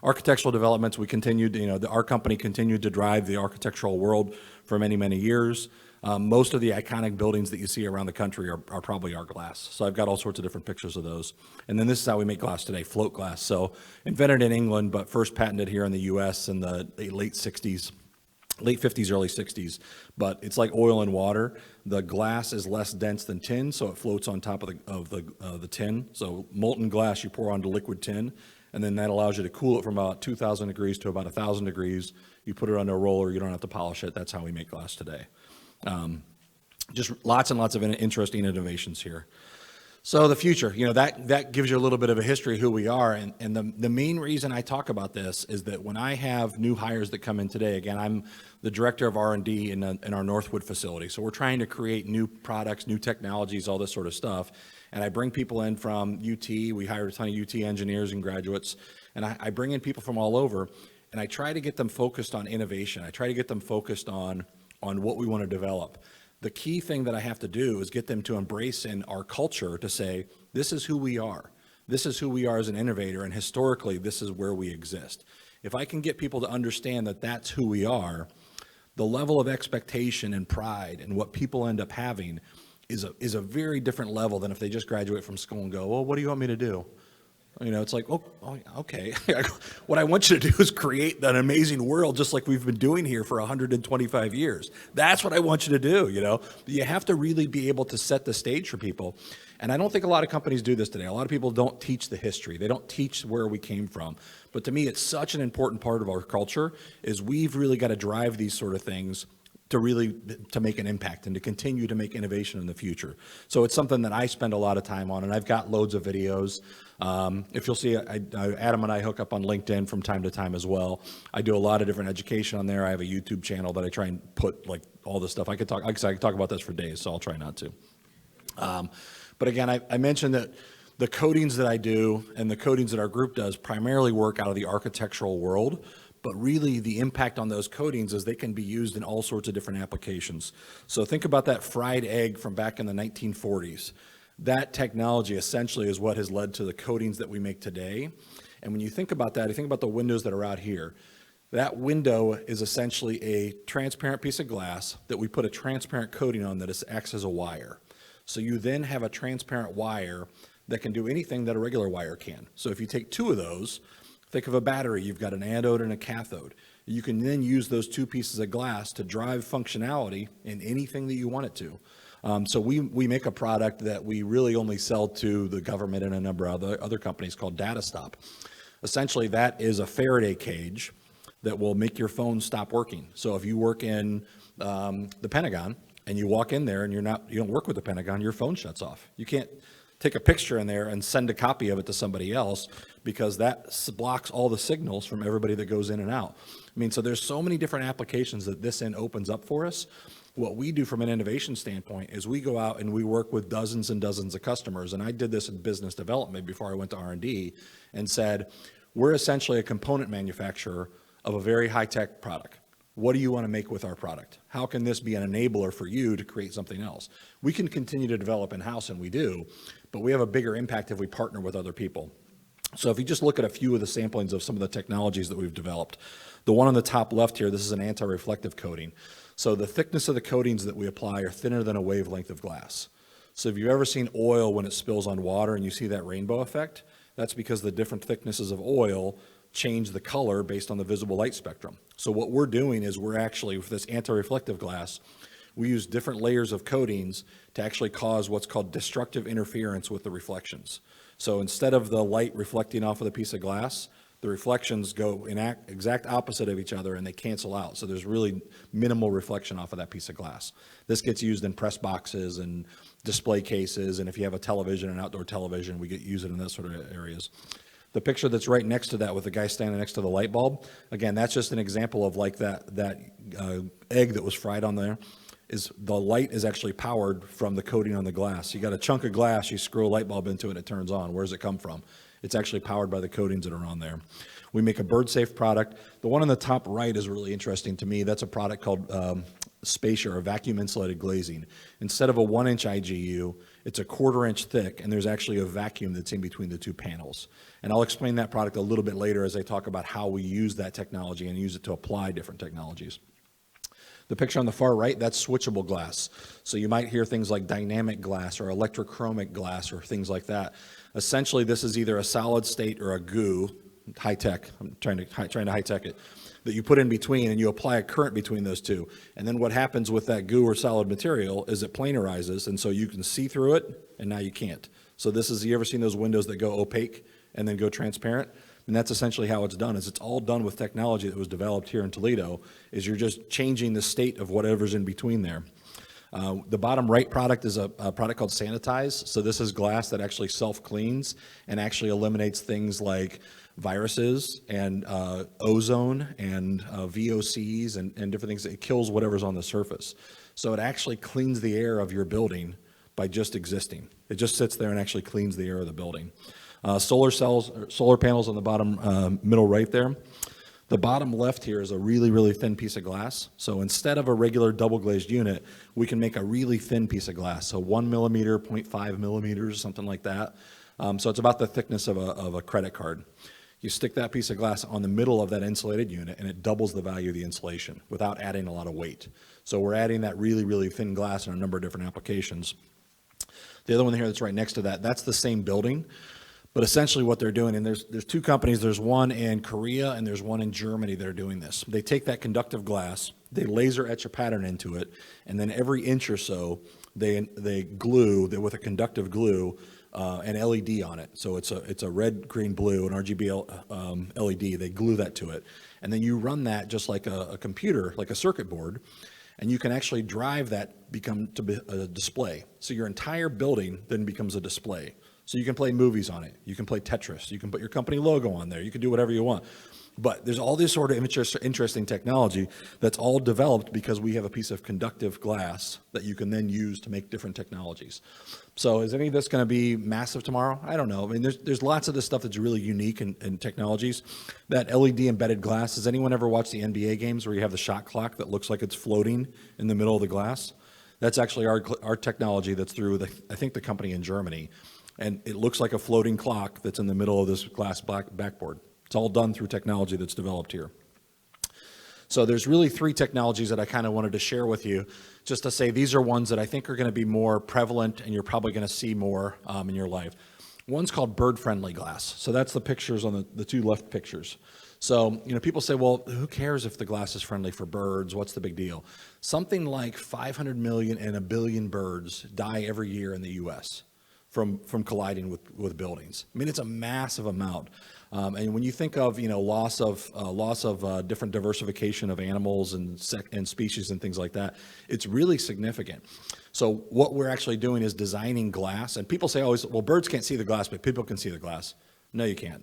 [SPEAKER 12] Architectural developments, we continued, our company continued to drive the architectural world for many, many years. Most of the iconic buildings that you see around the country are probably our glass. So I've got all sorts of different pictures of those. And then this is how we make glass today, float glass. So invented in England, but first patented here in the US in the late 60s. Late 50s, early 60s, but it's like oil and water. The glass is less dense than tin, so it floats on top of the tin. So molten glass you pour onto liquid tin, and then that allows you to cool it from about 2,000 degrees to about 1,000 degrees. You put it on a roller, you don't have to polish it. That's how we make glass today. Just lots and lots of interesting innovations here. So the future, that gives you a little bit of a history of who we are. And the main reason I talk about this is that when I have new hires that come in today, again, I'm the director of R&D in our Northwood facility. So we're trying to create new products, new technologies, all this sort of stuff. And I bring people in from UT. We hire a ton of UT engineers and graduates. And I bring in people from all over. And I try to get them focused on innovation. I try to get them focused on what we want to develop. The key thing that I have to do is get them to embrace in our culture to say, this is who we are. This is who we are as an innovator, and historically, this is where we exist. If I can get people to understand that that's who we are, the level of expectation and pride and what people end up having is a very different level than if they just graduate from school and go, well, what do you want me to do? It's like, oh, okay. What I want you to do is create an amazing world just like we've been doing here for 125 years. That's what I want you to do, You have to really be able to set the stage for people. And I don't think a lot of companies do this today. A lot of people don't teach the history. They don't teach where we came from. But to me, it's such an important part of our culture is we've really got to drive these sort of things to make an impact and to continue to make innovation in the future. So it's something that I spend a lot of time on, and I've got loads of videos. If you'll see, Adam and I hook up on LinkedIn from time to time as well. I do a lot of different education on there. I have a YouTube channel that I try and put like all this stuff. I could talk about this for days, so I'll try not to. But again, I mentioned that the coatings that I do and the coatings that our group does primarily work out of the architectural world. but really the impact on those coatings is they can be used in all sorts of different applications. So think about that fried egg from back in the 1940s. That technology essentially is what has led to the coatings that we make today. And when you think about that, you think about the windows that are out here. That window is essentially a transparent piece of glass that we put a transparent coating on that acts as a wire. So you then have a transparent wire that can do anything that a regular wire can. So if you take two of those, think of a battery, you've got an anode and a cathode. You can then use those two pieces of glass to drive functionality in anything that you want it to. So we make a product that we really only sell to the government and a number of other companies called Data Stop. Essentially, that is a Faraday cage that will make your phone stop working. So if you work in the Pentagon and you walk in there and you don't work with the Pentagon, your phone shuts off. You can't take a picture in there and send a copy of it to somebody else because that blocks all the signals from everybody that goes in and out. I mean, so there's so many different applications that this end opens up for us. What we do from an innovation standpoint is we go out and we work with dozens and dozens of customers, and I did this in business development before I went to R&D, and said, we're essentially a component manufacturer of a very high-tech product. What do you want to make with our product? How can this be an enabler for you to create something else? We can continue to develop in-house, and we do, but we have a bigger impact if we partner with other people. So if you just look at a few of the samplings of some of the technologies that we've developed, the one on the top left here, this is an anti-reflective coating. So the thickness of the coatings that we apply are thinner than a wavelength of glass. So if you've ever seen oil when it spills on water and you see that rainbow effect, that's because the different thicknesses of oil change the color based on the visible light spectrum. So what we're doing is we're actually, with this anti-reflective glass, we use different layers of coatings to actually cause what's called destructive interference with the reflections. So instead of the light reflecting off of the piece of glass, the reflections go in exact opposite of each other and they cancel out. So there's really minimal reflection off of that piece of glass. This gets used in press boxes and display cases, and if you have a television, an outdoor television, we use it in those sort of areas. The picture that's right next to that with the guy standing next to the light bulb, again, that's just an example of like that egg that was fried on there. The light is actually powered from the coating on the glass. You got a chunk of glass, you screw a light bulb into it, and it turns on. Where does it come from? It's actually powered by the coatings that are on there. We make a bird-safe product. The one on the top right is really interesting to me. That's a product called Spacer, or vacuum insulated glazing. Instead of a 1-inch IGU, it's a 1/4 inch thick, and there's actually a vacuum that's in between the two panels. And I'll explain that product a little bit later as I talk about how we use that technology and use it to apply different technologies. The picture on the far right, that's switchable glass. So you might hear things like dynamic glass or electrochromic glass or things like that. Essentially, this is either a solid state or a goo, high tech, I'm trying to high tech it, that you put in between and you apply a current between those two. And then what happens with that goo or solid material is it planarizes, and so you can see through it, and now you can't. So this is, you ever seen those windows that go opaque and then go transparent? And that's essentially how it's done, is it's all done with technology that was developed here in Toledo, is you're just changing the state of whatever's in between there. The bottom right product is a product called Sanitize. So this is glass that actually self-cleans and actually eliminates things like viruses and ozone and VOCs and different things. It kills whatever's on the surface. So it actually cleans the air of your building by just existing. It just sits there and actually cleans the air of the building. Solar panels on the bottom middle right there. The bottom left here is a really, really thin piece of glass. So instead of a regular double glazed unit, we can make a really thin piece of glass. So 1 millimeter, 0.5 millimeters, something like that. So it's about the thickness of a credit card. You stick that piece of glass on the middle of that insulated unit and it doubles the value of the insulation without adding a lot of weight. So we're adding that really, really thin glass in a number of different applications. The other one here that's right next to that, that's the same building. But essentially what they're doing, and there's two companies, there's one in Korea and there's one in Germany that are doing this. They take that conductive glass, they laser etch a pattern into it, and then every inch or so, they glue, with a conductive glue, an LED on it. So it's a red, green, blue, an RGB LED, they glue that to it. And then you run that just like a computer, like a circuit board, and you can actually drive that to be a display. So your entire building then becomes a display. So you can play movies on it. You can play Tetris. You can put your company logo on there. You can do whatever you want. But there's all this sort of interesting technology that's all developed because we have a piece of conductive glass that you can then use to make different technologies. So is any of this going to be massive tomorrow? I don't know. I mean, there's lots of this stuff that's really unique in technologies. That LED embedded glass, has anyone ever watched the NBA games where you have the shot clock that looks like it's floating in the middle of the glass? That's actually our technology that's through, I think, the company in Germany. And it looks like a floating clock that's in the middle of this glass backboard. It's all done through technology that's developed here. So there's really 3 technologies that I kind of wanted to share with you, just to say these are ones that I think are going to be more prevalent and you're probably going to see more in your life. One's called bird-friendly glass. So that's the pictures on the 2 left pictures. So, people say, well, who cares if the glass is friendly for birds? What's the big deal? Something like 500 million and 1 billion birds die every year in the U.S. from colliding with buildings. I mean, it's a massive amount. And when you think of loss of different diversification of animals and species and things like that, it's really significant. So what we're actually doing is designing glass. And people say always, well, birds can't see the glass, but people can see the glass. No, you can't.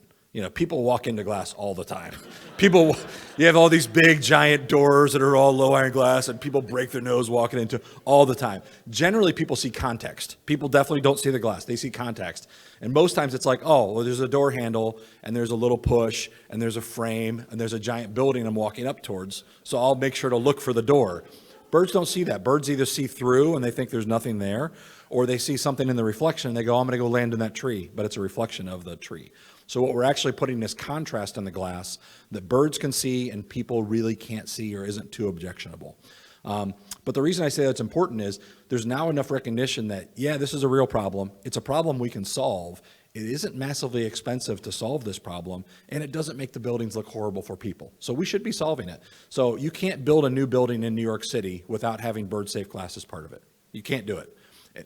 [SPEAKER 12] People walk into glass all the time. You have all these big giant doors that are all low iron glass and people break their nose walking into all the time. Generally, people see context. People definitely don't see the glass. They see context. And most times it's like, oh, well, there's a door handle and there's a little push and there's a frame and there's a giant building I'm walking up towards. So I'll make sure to look for the door. Birds don't see that. Birds either see through and they think there's nothing there, or they see something in the reflection and they go, I'm going to go land in that tree, but it's a reflection of the tree. So what we're actually putting is contrast in the glass that birds can see and people really can't see or isn't too objectionable. But the reason I say that's important is there's now enough recognition that, yeah, this is a real problem. It's a problem we can solve. It isn't massively expensive to solve this problem, and it doesn't make the buildings look horrible for people. So we should be solving it. So you can't build a new building in New York City without having bird-safe glass as part of it. You can't do it.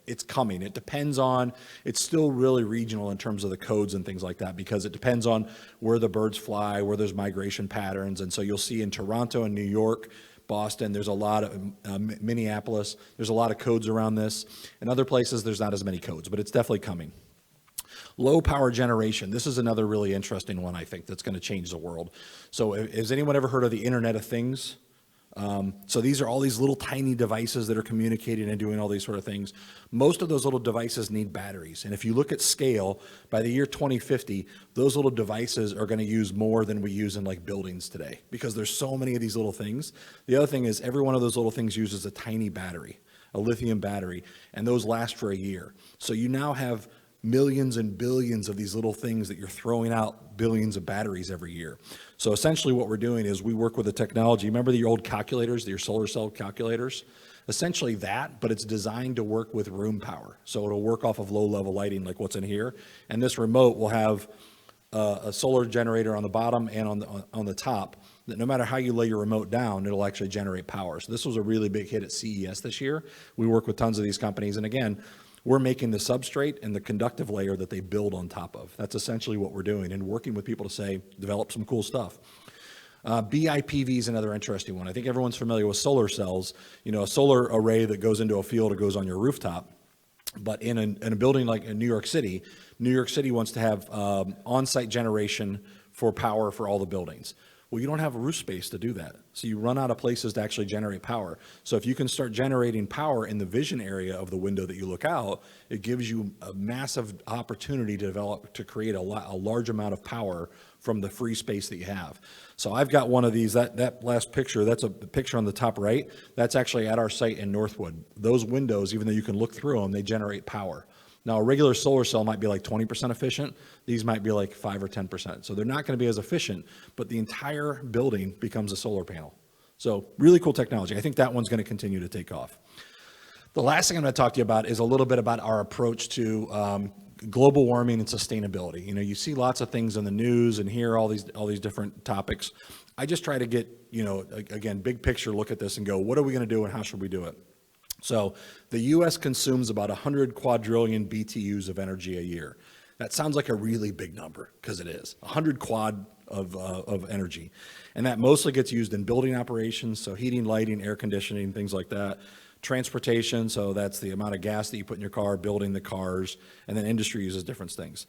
[SPEAKER 12] It's coming. It depends on, it's still really regional in terms of the codes and things like that, because it depends on where the birds fly, where there's migration patterns. And so you'll see in Toronto and New York, Boston, there's a lot of, Minneapolis, there's a lot of codes around this. In other places, there's not as many codes, but it's definitely coming. Low power generation. This is another really interesting one, I think, that's going to change the world. So has anyone ever heard of the Internet of Things? So these are all these little tiny devices that are communicating and doing all these sort of things. Most of those little devices need batteries. And if you look at scale, by the year 2050, those little devices are going to use more than we use in like buildings today, because there's so many of these little things. The other thing is every one of those little things uses a tiny battery, a lithium battery, and those last for a year. So you now have millions and billions of these little things that you're throwing out billions of batteries every year. So essentially what we're doing is we work with the technology. Remember your old calculators, your solar cell calculators? Essentially that, but it's designed to work with room power. So it'll work off of low level lighting like what's in here. And this remote will have a solar generator on the bottom and on the top, that no matter how you lay your remote down, it'll actually generate power. So this was a really big hit at CES this year. We work with tons of these companies. And again, we're making the substrate and the conductive layer that they build on top of. That's essentially what we're doing, and working with people to say, develop some cool stuff. BIPV is another interesting one. I think everyone's familiar with solar cells. A solar array that goes into a field or goes on your rooftop. But in a building like in New York City wants to have on-site generation for power for all the buildings. Well, you don't have roof space to do that. So you run out of places to actually generate power. So if you can start generating power in the vision area of the window that you look out, it gives you a massive opportunity to create a large amount of power from the free space that you have. So I've got one of these, that last picture, that's a picture on the top right. That's actually at our site in Northwood. Those windows, even though you can look through them, they generate power. Now, a regular solar cell might be like 20% efficient. These might be like 5 or 10%. So they're not going to be as efficient, but the entire building becomes a solar panel. So really cool technology. I think that one's going to continue to take off. The last thing I'm going to talk to you about is a little bit about our approach to global warming and sustainability. You see lots of things in the news and hear all these different topics. I just try to get, again, big picture look at this and go, what are we going to do and how should we do it? So the U.S. consumes about 100 quadrillion BTUs of energy a year. That sounds like a really big number, because it is. 100 quad of energy. And that mostly gets used in building operations, so heating, lighting, air conditioning, things like that. transportation, so that's the amount of gas that you put in your car, building the cars, and then industry uses different things.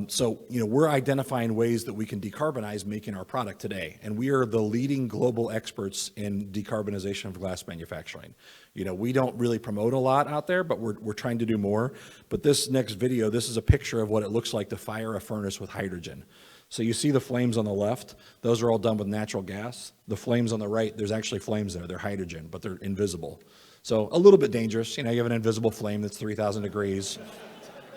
[SPEAKER 12] So, we're identifying ways that we can decarbonize making our product today, and we are the leading global experts in decarbonization of glass manufacturing. We don't really promote a lot out there, but we're trying to do more. But this next video, this is a picture of what it looks like to fire a furnace with hydrogen. So you see the flames on the left, those are all done with natural gas. The flames on the right, there's actually flames there, they're hydrogen, but they're invisible. So a little bit dangerous, you have an invisible flame that's 3,000 degrees.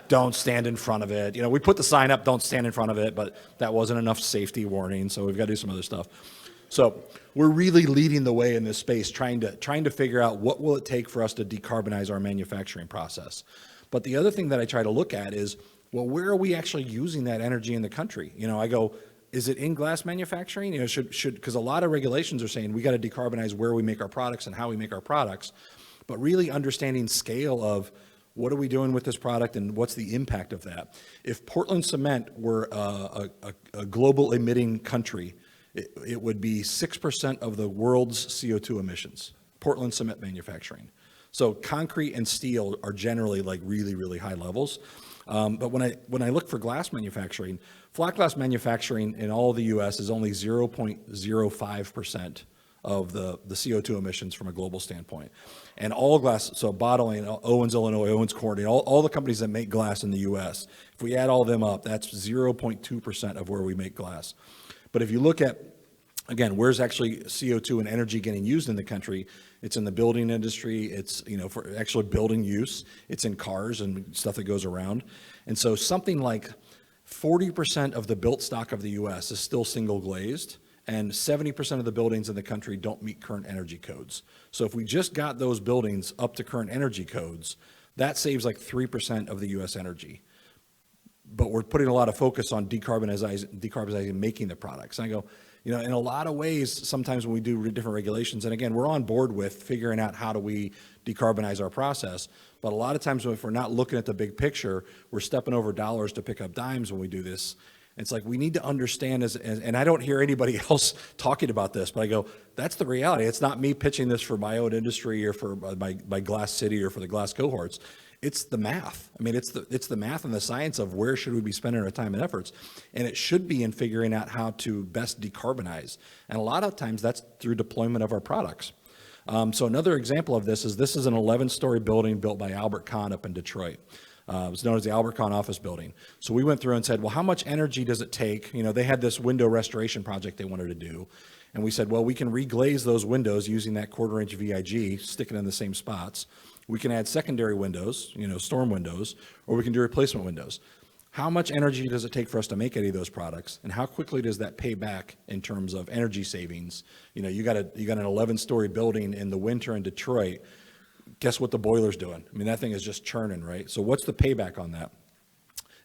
[SPEAKER 12] Don't stand in front of it. We put the sign up, don't stand in front of it, but that wasn't enough safety warning, so we've got to do some other stuff. So we're really leading the way in this space, trying to figure out what will it take for us to decarbonize our manufacturing process. But the other thing that I try to look at is, well, where are we actually using that energy in the country? I go, is it in glass manufacturing? Because a lot of regulations are saying we got to decarbonize where we make our products and how we make our products, but really understanding scale of what are we doing with this product and what's the impact of that. If Portland cement were a global emitting country, it would be 6% of the world's CO2 emissions, Portland cement manufacturing. So concrete and steel are generally like really, really high levels. But when I look for glass manufacturing, flat glass manufacturing in all of the U.S. is only 0.05% of the CO2 emissions from a global standpoint. And all glass, so bottling, Owens, Illinois, Owens Corning, all the companies that make glass in the U.S., if we add all them up, that's 0.2% of where we make glass. But if you look at, again, where's actually CO2 and energy getting used in the country, it's in the building industry, it's, for actual building use, it's in cars and stuff that goes around. And so something like 40% of the built stock of the U.S. is still single glazed, and 70% of the buildings in the country don't meet current energy codes. So if we just got those buildings up to current energy codes, that saves like 3% of the U.S. energy. But we're putting a lot of focus on decarbonizing making the products. And I go, in a lot of ways, sometimes when we do different regulations, and again, we're on board with figuring out how do we decarbonize our process, but a lot of times if we're not looking at the big picture, we're stepping over dollars to pick up dimes when we do this. It's like we need to understand, and I don't hear anybody else talking about this, but I go, that's the reality. It's not me pitching this for my own industry or for my Glass City or for the glass cohorts. It's the math. I mean, it's the math and the science of where should we be spending our time and efforts. And it should be in figuring out how to best decarbonize. And a lot of times that's through deployment of our products. So another example of this is an 11-story building built by Albert Kahn up in Detroit. It was known as the Albert Kahn office building. So we went through and said, well, how much energy does it take? They had this window restoration project they wanted to do. And we said, well, we can reglaze those windows using that 1/4-inch VIG, stick it in the same spots. We can add secondary windows, storm windows, or we can do replacement windows. How much energy does it take for us to make any of those products? And how quickly does that pay back in terms of energy savings? You got an 11-story building in the winter in Detroit. Guess what the boiler's doing? I mean, that thing is just churning, right? So what's the payback on that?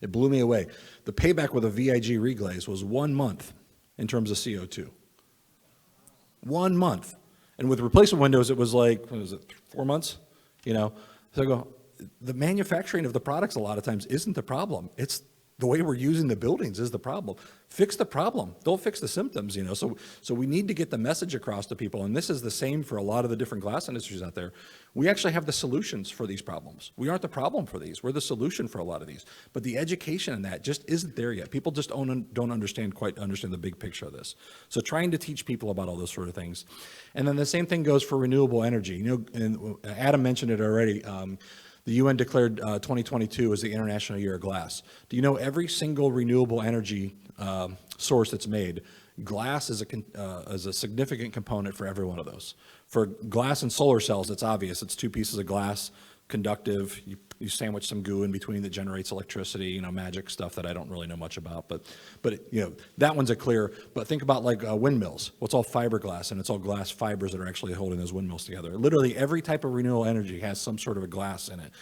[SPEAKER 12] It blew me away. The payback with a VIG reglaze was 1 month in terms of CO2. 1 month. And with replacement windows, it was like, 4 months? So I go, the manufacturing of the products a lot of times isn't the problem. It's the way we're using the buildings is the problem. Fix the problem. Don't fix the symptoms, So we need to get the message across to people. And this is the same for a lot of the different glass industries out there. We actually have the solutions for these problems. We aren't the problem for these. We're the solution for a lot of these. But the education in that just isn't there yet. People just don't understand the big picture of this. So trying to teach people about all those sort of things. And then the same thing goes for renewable energy. And Adam mentioned it already. The UN declared 2022 as the International Year of Glass. Do you know every single renewable energy source that's made, glass is a significant component for every one of those. For glass and solar cells, it's obvious. It's 2 pieces of glass, conductive. You sandwich some goo in between that generates electricity, magic stuff that I don't really know much about. But that one's a clear. But think about like windmills. Well, it's all fiberglass, and it's all glass fibers that are actually holding those windmills together. Literally every type of renewable energy has some sort of a glass in it.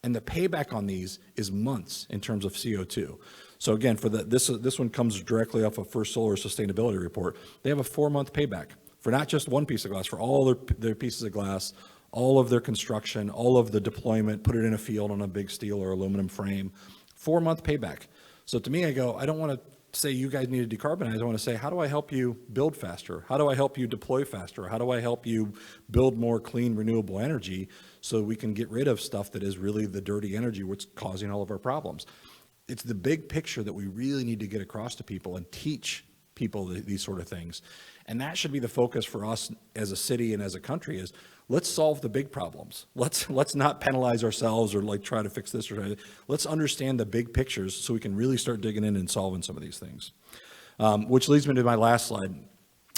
[SPEAKER 12] And the payback on these is months in terms of CO2. So again, for this one comes directly off of First Solar Sustainability Report. They have a 4-month payback for not just one piece of glass, for all their pieces of glass, all of their construction, all of the deployment, put it in a field on a big steel or aluminum frame, 4-month payback. So to me, I go, I don't want to say you guys need to decarbonize, I want to say, how do I help you build faster? How do I help you deploy faster? How do I help you build more clean, renewable energy so we can get rid of stuff that is really the dirty energy which is causing all of our problems? It's the big picture that we really need to get across to people and teach people these sort of things. And that should be the focus for us as a city and as a country is let's solve the big problems. Let's not penalize ourselves or like try to fix this or let's understand the big pictures so we can really start digging in and solving some of these things. Which leads me to my last slide.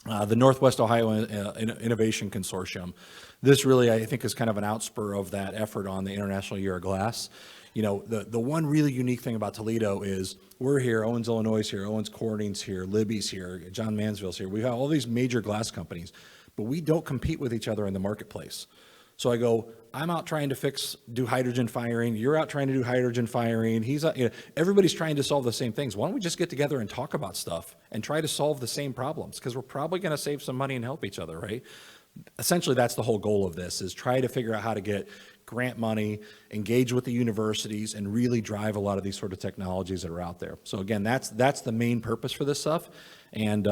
[SPEAKER 12] The Northwest Ohio Innovation Consortium. This really, I think, is kind of an outspur of that effort on the International Year of Glass. You know, the one really unique thing about Toledo is we're here, Owens, Illinois is here, Owens Corning's here, Libby's here, John Mansville's here. We have all these major glass companies, but we don't compete with each other in the marketplace. So I go, I'm out trying to do hydrogen firing. You're out trying to do hydrogen firing. Everybody's trying to solve the same things. Why don't we just get together and talk about stuff and try to solve the same problems? Because we're probably going to save some money and help each other, right? Essentially, that's the whole goal of this, is try to figure out how to get grant money, engage with the universities, and really drive a lot of these sort of technologies that are out there. So again, that's the main purpose for this stuff. And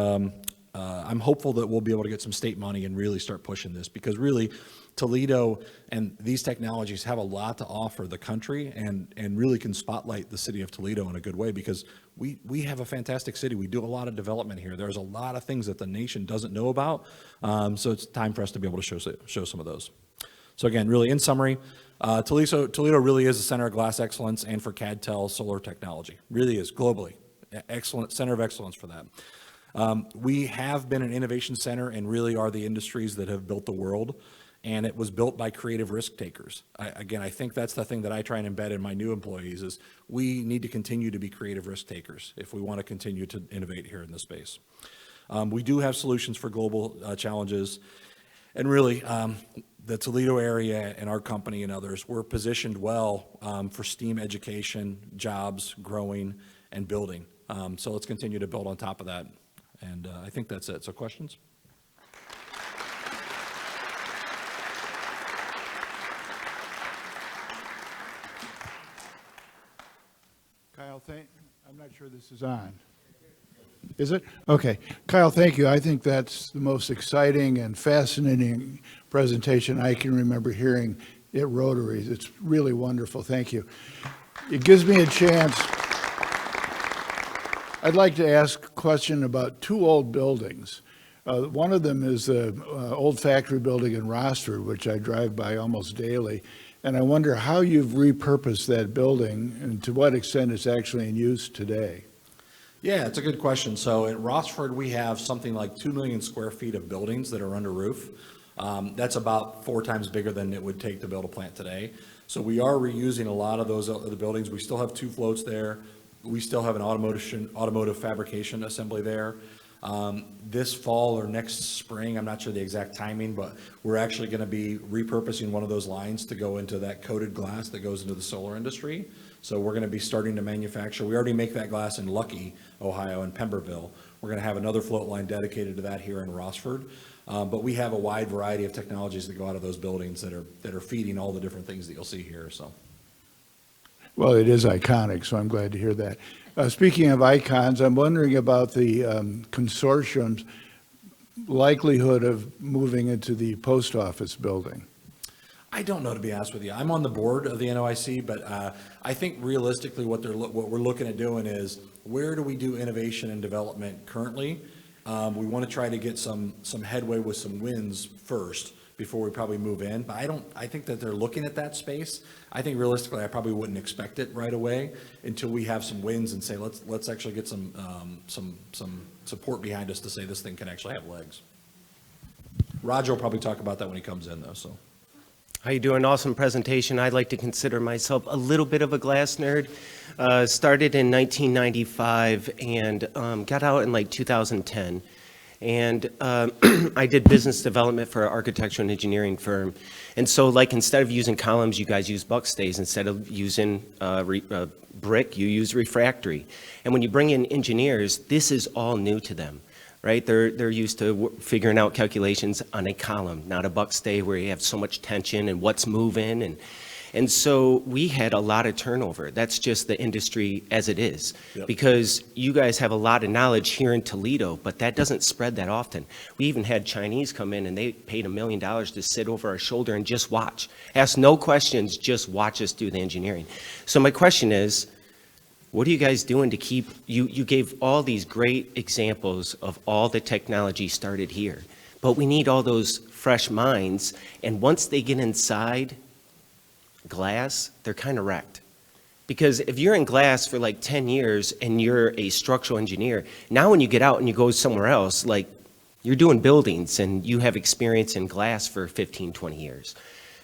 [SPEAKER 12] I'm hopeful that we'll be able to get some state money and really start pushing this, because really Toledo and these technologies have a lot to offer the country and really can spotlight the city of Toledo in a good way, because we have a fantastic city. We do a lot of development here. There's a lot of things that the nation doesn't know about. So it's time for us to be able to show some of those. So again, really in summary, Toledo really is a center of glass excellence and for CadTel solar technology. Really is globally. Excellent, center of excellence for that. We have been an innovation center and really are the industries that have built the world. And it was built by creative risk takers. I think that's the thing that I try and embed in my new employees is we need to continue to be creative risk takers if we want to continue to innovate here in this space. We do have solutions for global challenges. And really, the Toledo area and our company and others, we're positioned well for STEAM education, jobs, growing, and building. So let's continue to build on top of that. And I think that's it. So questions?
[SPEAKER 13] Kyle, I'm not sure this is on. Is it? Okay. Kyle, thank you. I think that's the most exciting and fascinating presentation I can remember hearing at Rotary. It's really wonderful. Thank you. It gives me a chance. I'd like to ask a question about two old buildings. One of them is the old factory building in Rossford, which I drive by almost daily. And I wonder how you've repurposed that building and to what extent it's actually in use today.
[SPEAKER 12] Yeah, it's a good question. So at Rossford, we have something like 2 million square feet of buildings that are under roof. That's about 4 times bigger than it would take to build a plant today. So we are reusing a lot of those other buildings. We still have 2 floats there. We still have an automotive fabrication assembly there. This fall or next spring, I'm not sure the exact timing, but we're actually going to be repurposing one of those lines to go into that coated glass that goes into the solar industry. So we're going to be starting to manufacture. We already make that glass in Lucky, Ohio, and Pemberville. We're going to have another float line dedicated to that here in Rossford. But we have a wide variety of technologies that go out of those buildings that are feeding all the different things that you'll see here. So.
[SPEAKER 13] Well, it is iconic, so I'm glad to hear that. Speaking of icons, I'm wondering about the consortium's likelihood of moving into the post office building.
[SPEAKER 12] I don't know, to be honest with you. I'm on the board of the NOIC, but I think realistically what we're looking at doing is where do we do innovation and development currently? We want to try to get some headway with some wins first before we probably move in. But I think that they're looking at that space. I think realistically, I probably wouldn't expect it right away until we have some wins and say, let's actually get some support behind us to say this thing can actually have legs. Roger will probably talk about that when he comes in though, so.
[SPEAKER 14] How you doing? Awesome presentation. I'd like to consider myself a little bit of a glass nerd. Started in 1995 and got out in like 2010. And I did business development for an architecture and engineering firm. And so like instead of using columns, you guys use buckstays. Instead of using brick, you use refractory. And when you bring in engineers, this is all new to them. Right? They're used to figuring out calculations on a column, not a buckstay where you have so much tension and what's moving. And so we had a lot of turnover. That's just the industry as it is.
[SPEAKER 12] Yep.
[SPEAKER 14] Because you guys have a lot of knowledge here in Toledo, but that doesn't spread that often. We even had Chinese come in and they paid $1 million to sit over our shoulder and just watch. Ask no questions, just watch us do the engineering. So my question is, what are you guys doing to keep, you gave all these great examples of all the technology started here, but we need all those fresh minds, and once they get inside glass, they're kind of wrecked. Because if you're in glass for like 10 years and you're a structural engineer, now when you get out and you go somewhere else, like you're doing buildings and you have experience in glass for 15, 20 years.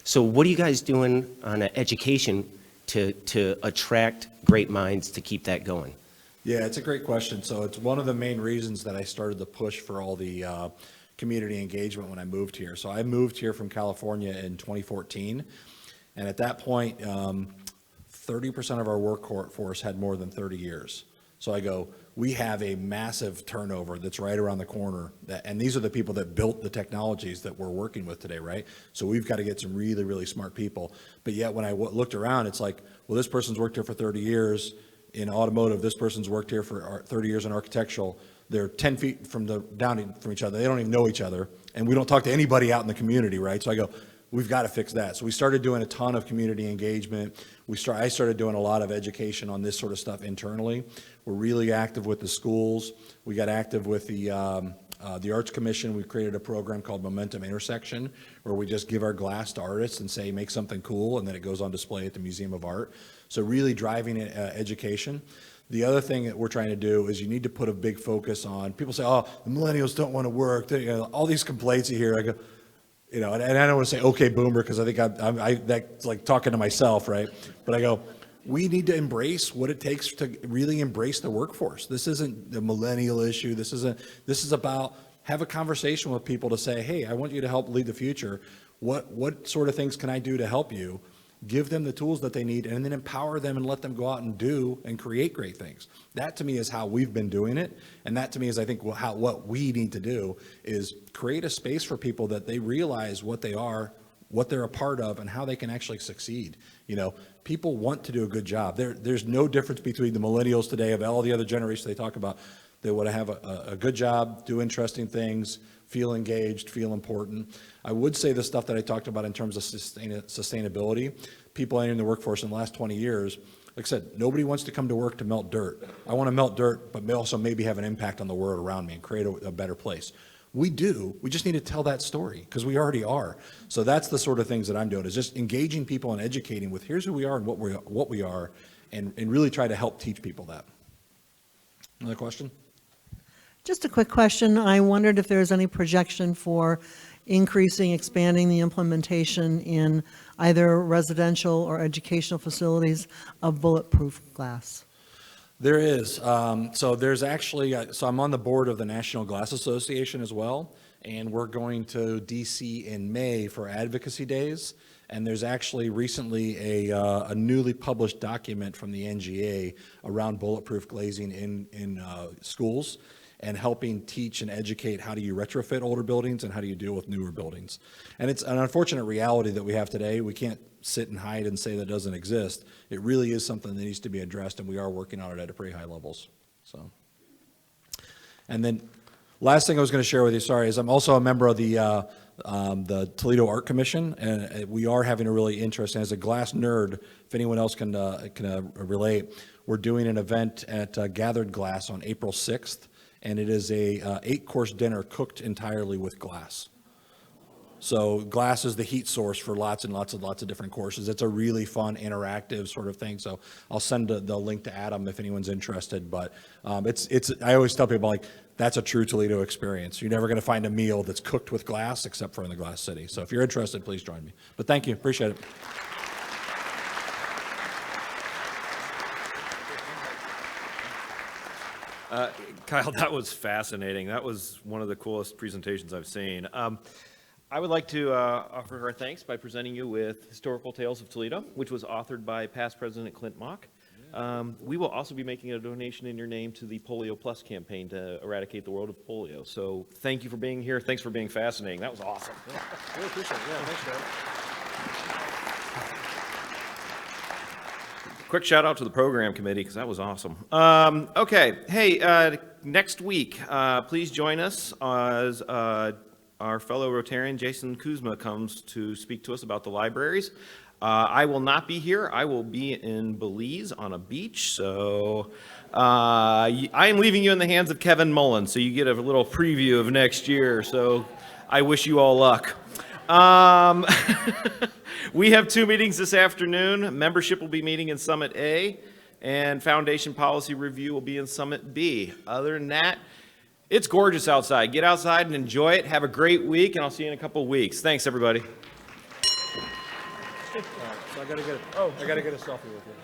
[SPEAKER 14] So what are you guys doing on an education to attract great minds to keep that going?
[SPEAKER 12] Yeah, it's a great question. So it's one of the main reasons that I started to push for all the community engagement when I moved here. So I moved here from California in 2014. And at that point, 30% of our workforce had more than 30 years. So I go, we have a massive turnover that's right around the corner. And these are the people that built the technologies that we're working with today, right? So we've got to get some really, really smart people. But yet when I looked around, it's like, well, this person's worked here for 30 years in automotive. This person's worked here for 30 years in architectural. They're 10 feet down from each other. They don't even know each other. And we don't talk to anybody out in the community, right? So I go, we've got to fix that. So we started doing a ton of community engagement. I started doing a lot of education on this sort of stuff internally. We're really active with the schools. We got active with the Arts Commission. We created a program called Momentum Intersection, where we just give our glass to artists and say, make something cool, and then it goes on display at the Museum of Art. So really driving education. The other thing that we're trying to do is you need to put a big focus on, people say, oh, the millennials don't want to work. All these complaints you hear, I go, and I don't want to say, okay, boomer, because I think that's like talking to myself, right? But I go, we need to embrace what it takes to really embrace the workforce. This isn't the millennial issue. This is about have a conversation with people to say, hey, I want you to help lead the future. What sort of things can I do to help you? Give them the tools that they need, and then empower them and let them go out and do and create great things. That to me is how we've been doing it, and that to me is, I think, what we need to do is create a space for people that they realize what they are, what they're a part of, and how they can actually succeed. People want to do a good job. There's no difference between the millennials today of all the other generations they talk about. They want to have a good job, do interesting things, feel engaged, feel important. I would say the stuff that I talked about in terms of sustainability, people entering the workforce in the last 20 years, like I said, nobody wants to come to work to melt dirt. I want to melt dirt, but also maybe have an impact on the world around me and create a better place. We do. We just need to tell that story because we already are. So that's the sort of things that I'm doing, is just engaging people and educating with here's who we are and what we are, and really try to help teach people that. Another question?
[SPEAKER 15] Just a quick question. I wondered if there's any projection for expanding the implementation in either residential or educational facilities of bulletproof glass.
[SPEAKER 12] There is. So there's actually, so I'm on the board of the National Glass Association as well, and we're going to DC in May for Advocacy Days. And there's actually recently a newly published document from the NGA around bulletproof glazing in schools, and helping teach and educate how do you retrofit older buildings and how do you deal with newer buildings. And it's an unfortunate reality that we have today. We can't sit and hide and say that doesn't exist. It really is something that needs to be addressed, and we are working on it at a pretty high levels. So, and then last thing I was going to share with you, sorry, is I'm also a member of the Toledo Art Commission, and we are having a really interesting, as a glass nerd, if anyone else can relate, we're doing an event at Gathered Glass on April 6th. And it is a 8-course dinner cooked entirely with glass. So glass is the heat source for lots and lots of different courses. It's a really fun, interactive sort of thing. So I'll send the link to Adam if anyone's interested. But I always tell people, like, that's a true Toledo experience. You're never going to find a meal that's cooked with glass except for in the Glass City. So if you're interested, please join me. But thank you, appreciate it.
[SPEAKER 1] Kyle, that was fascinating. That was one of the coolest presentations I've seen. I would like to offer our thanks by presenting you with Historical Tales of Toledo, which was authored by past President Clint Mock. We will also be making a donation in your name to the Polio Plus campaign to eradicate the world of polio. So thank you for being here. Thanks for being fascinating. That was awesome.
[SPEAKER 12] Yeah, really appreciate it. Yeah, thanks, Dad.
[SPEAKER 1] Quick shout out to the program committee because that was awesome. Okay, hey, next week, please join us as our fellow Rotarian Jason Kuzma comes to speak to us about the libraries. I will not be here. I will be in Belize on a beach, so I am leaving you in the hands of Kevin Mullen, so you get a little preview of next year, so I wish you all luck. We have 2 meetings this afternoon. Membership will be meeting in Summit A, and Foundation Policy Review will be in Summit B. Other than that, it's gorgeous outside. Get outside and enjoy it. Have a great week, and I'll see you in a couple of weeks. Thanks, everybody.
[SPEAKER 12] So I gotta get a selfie with you.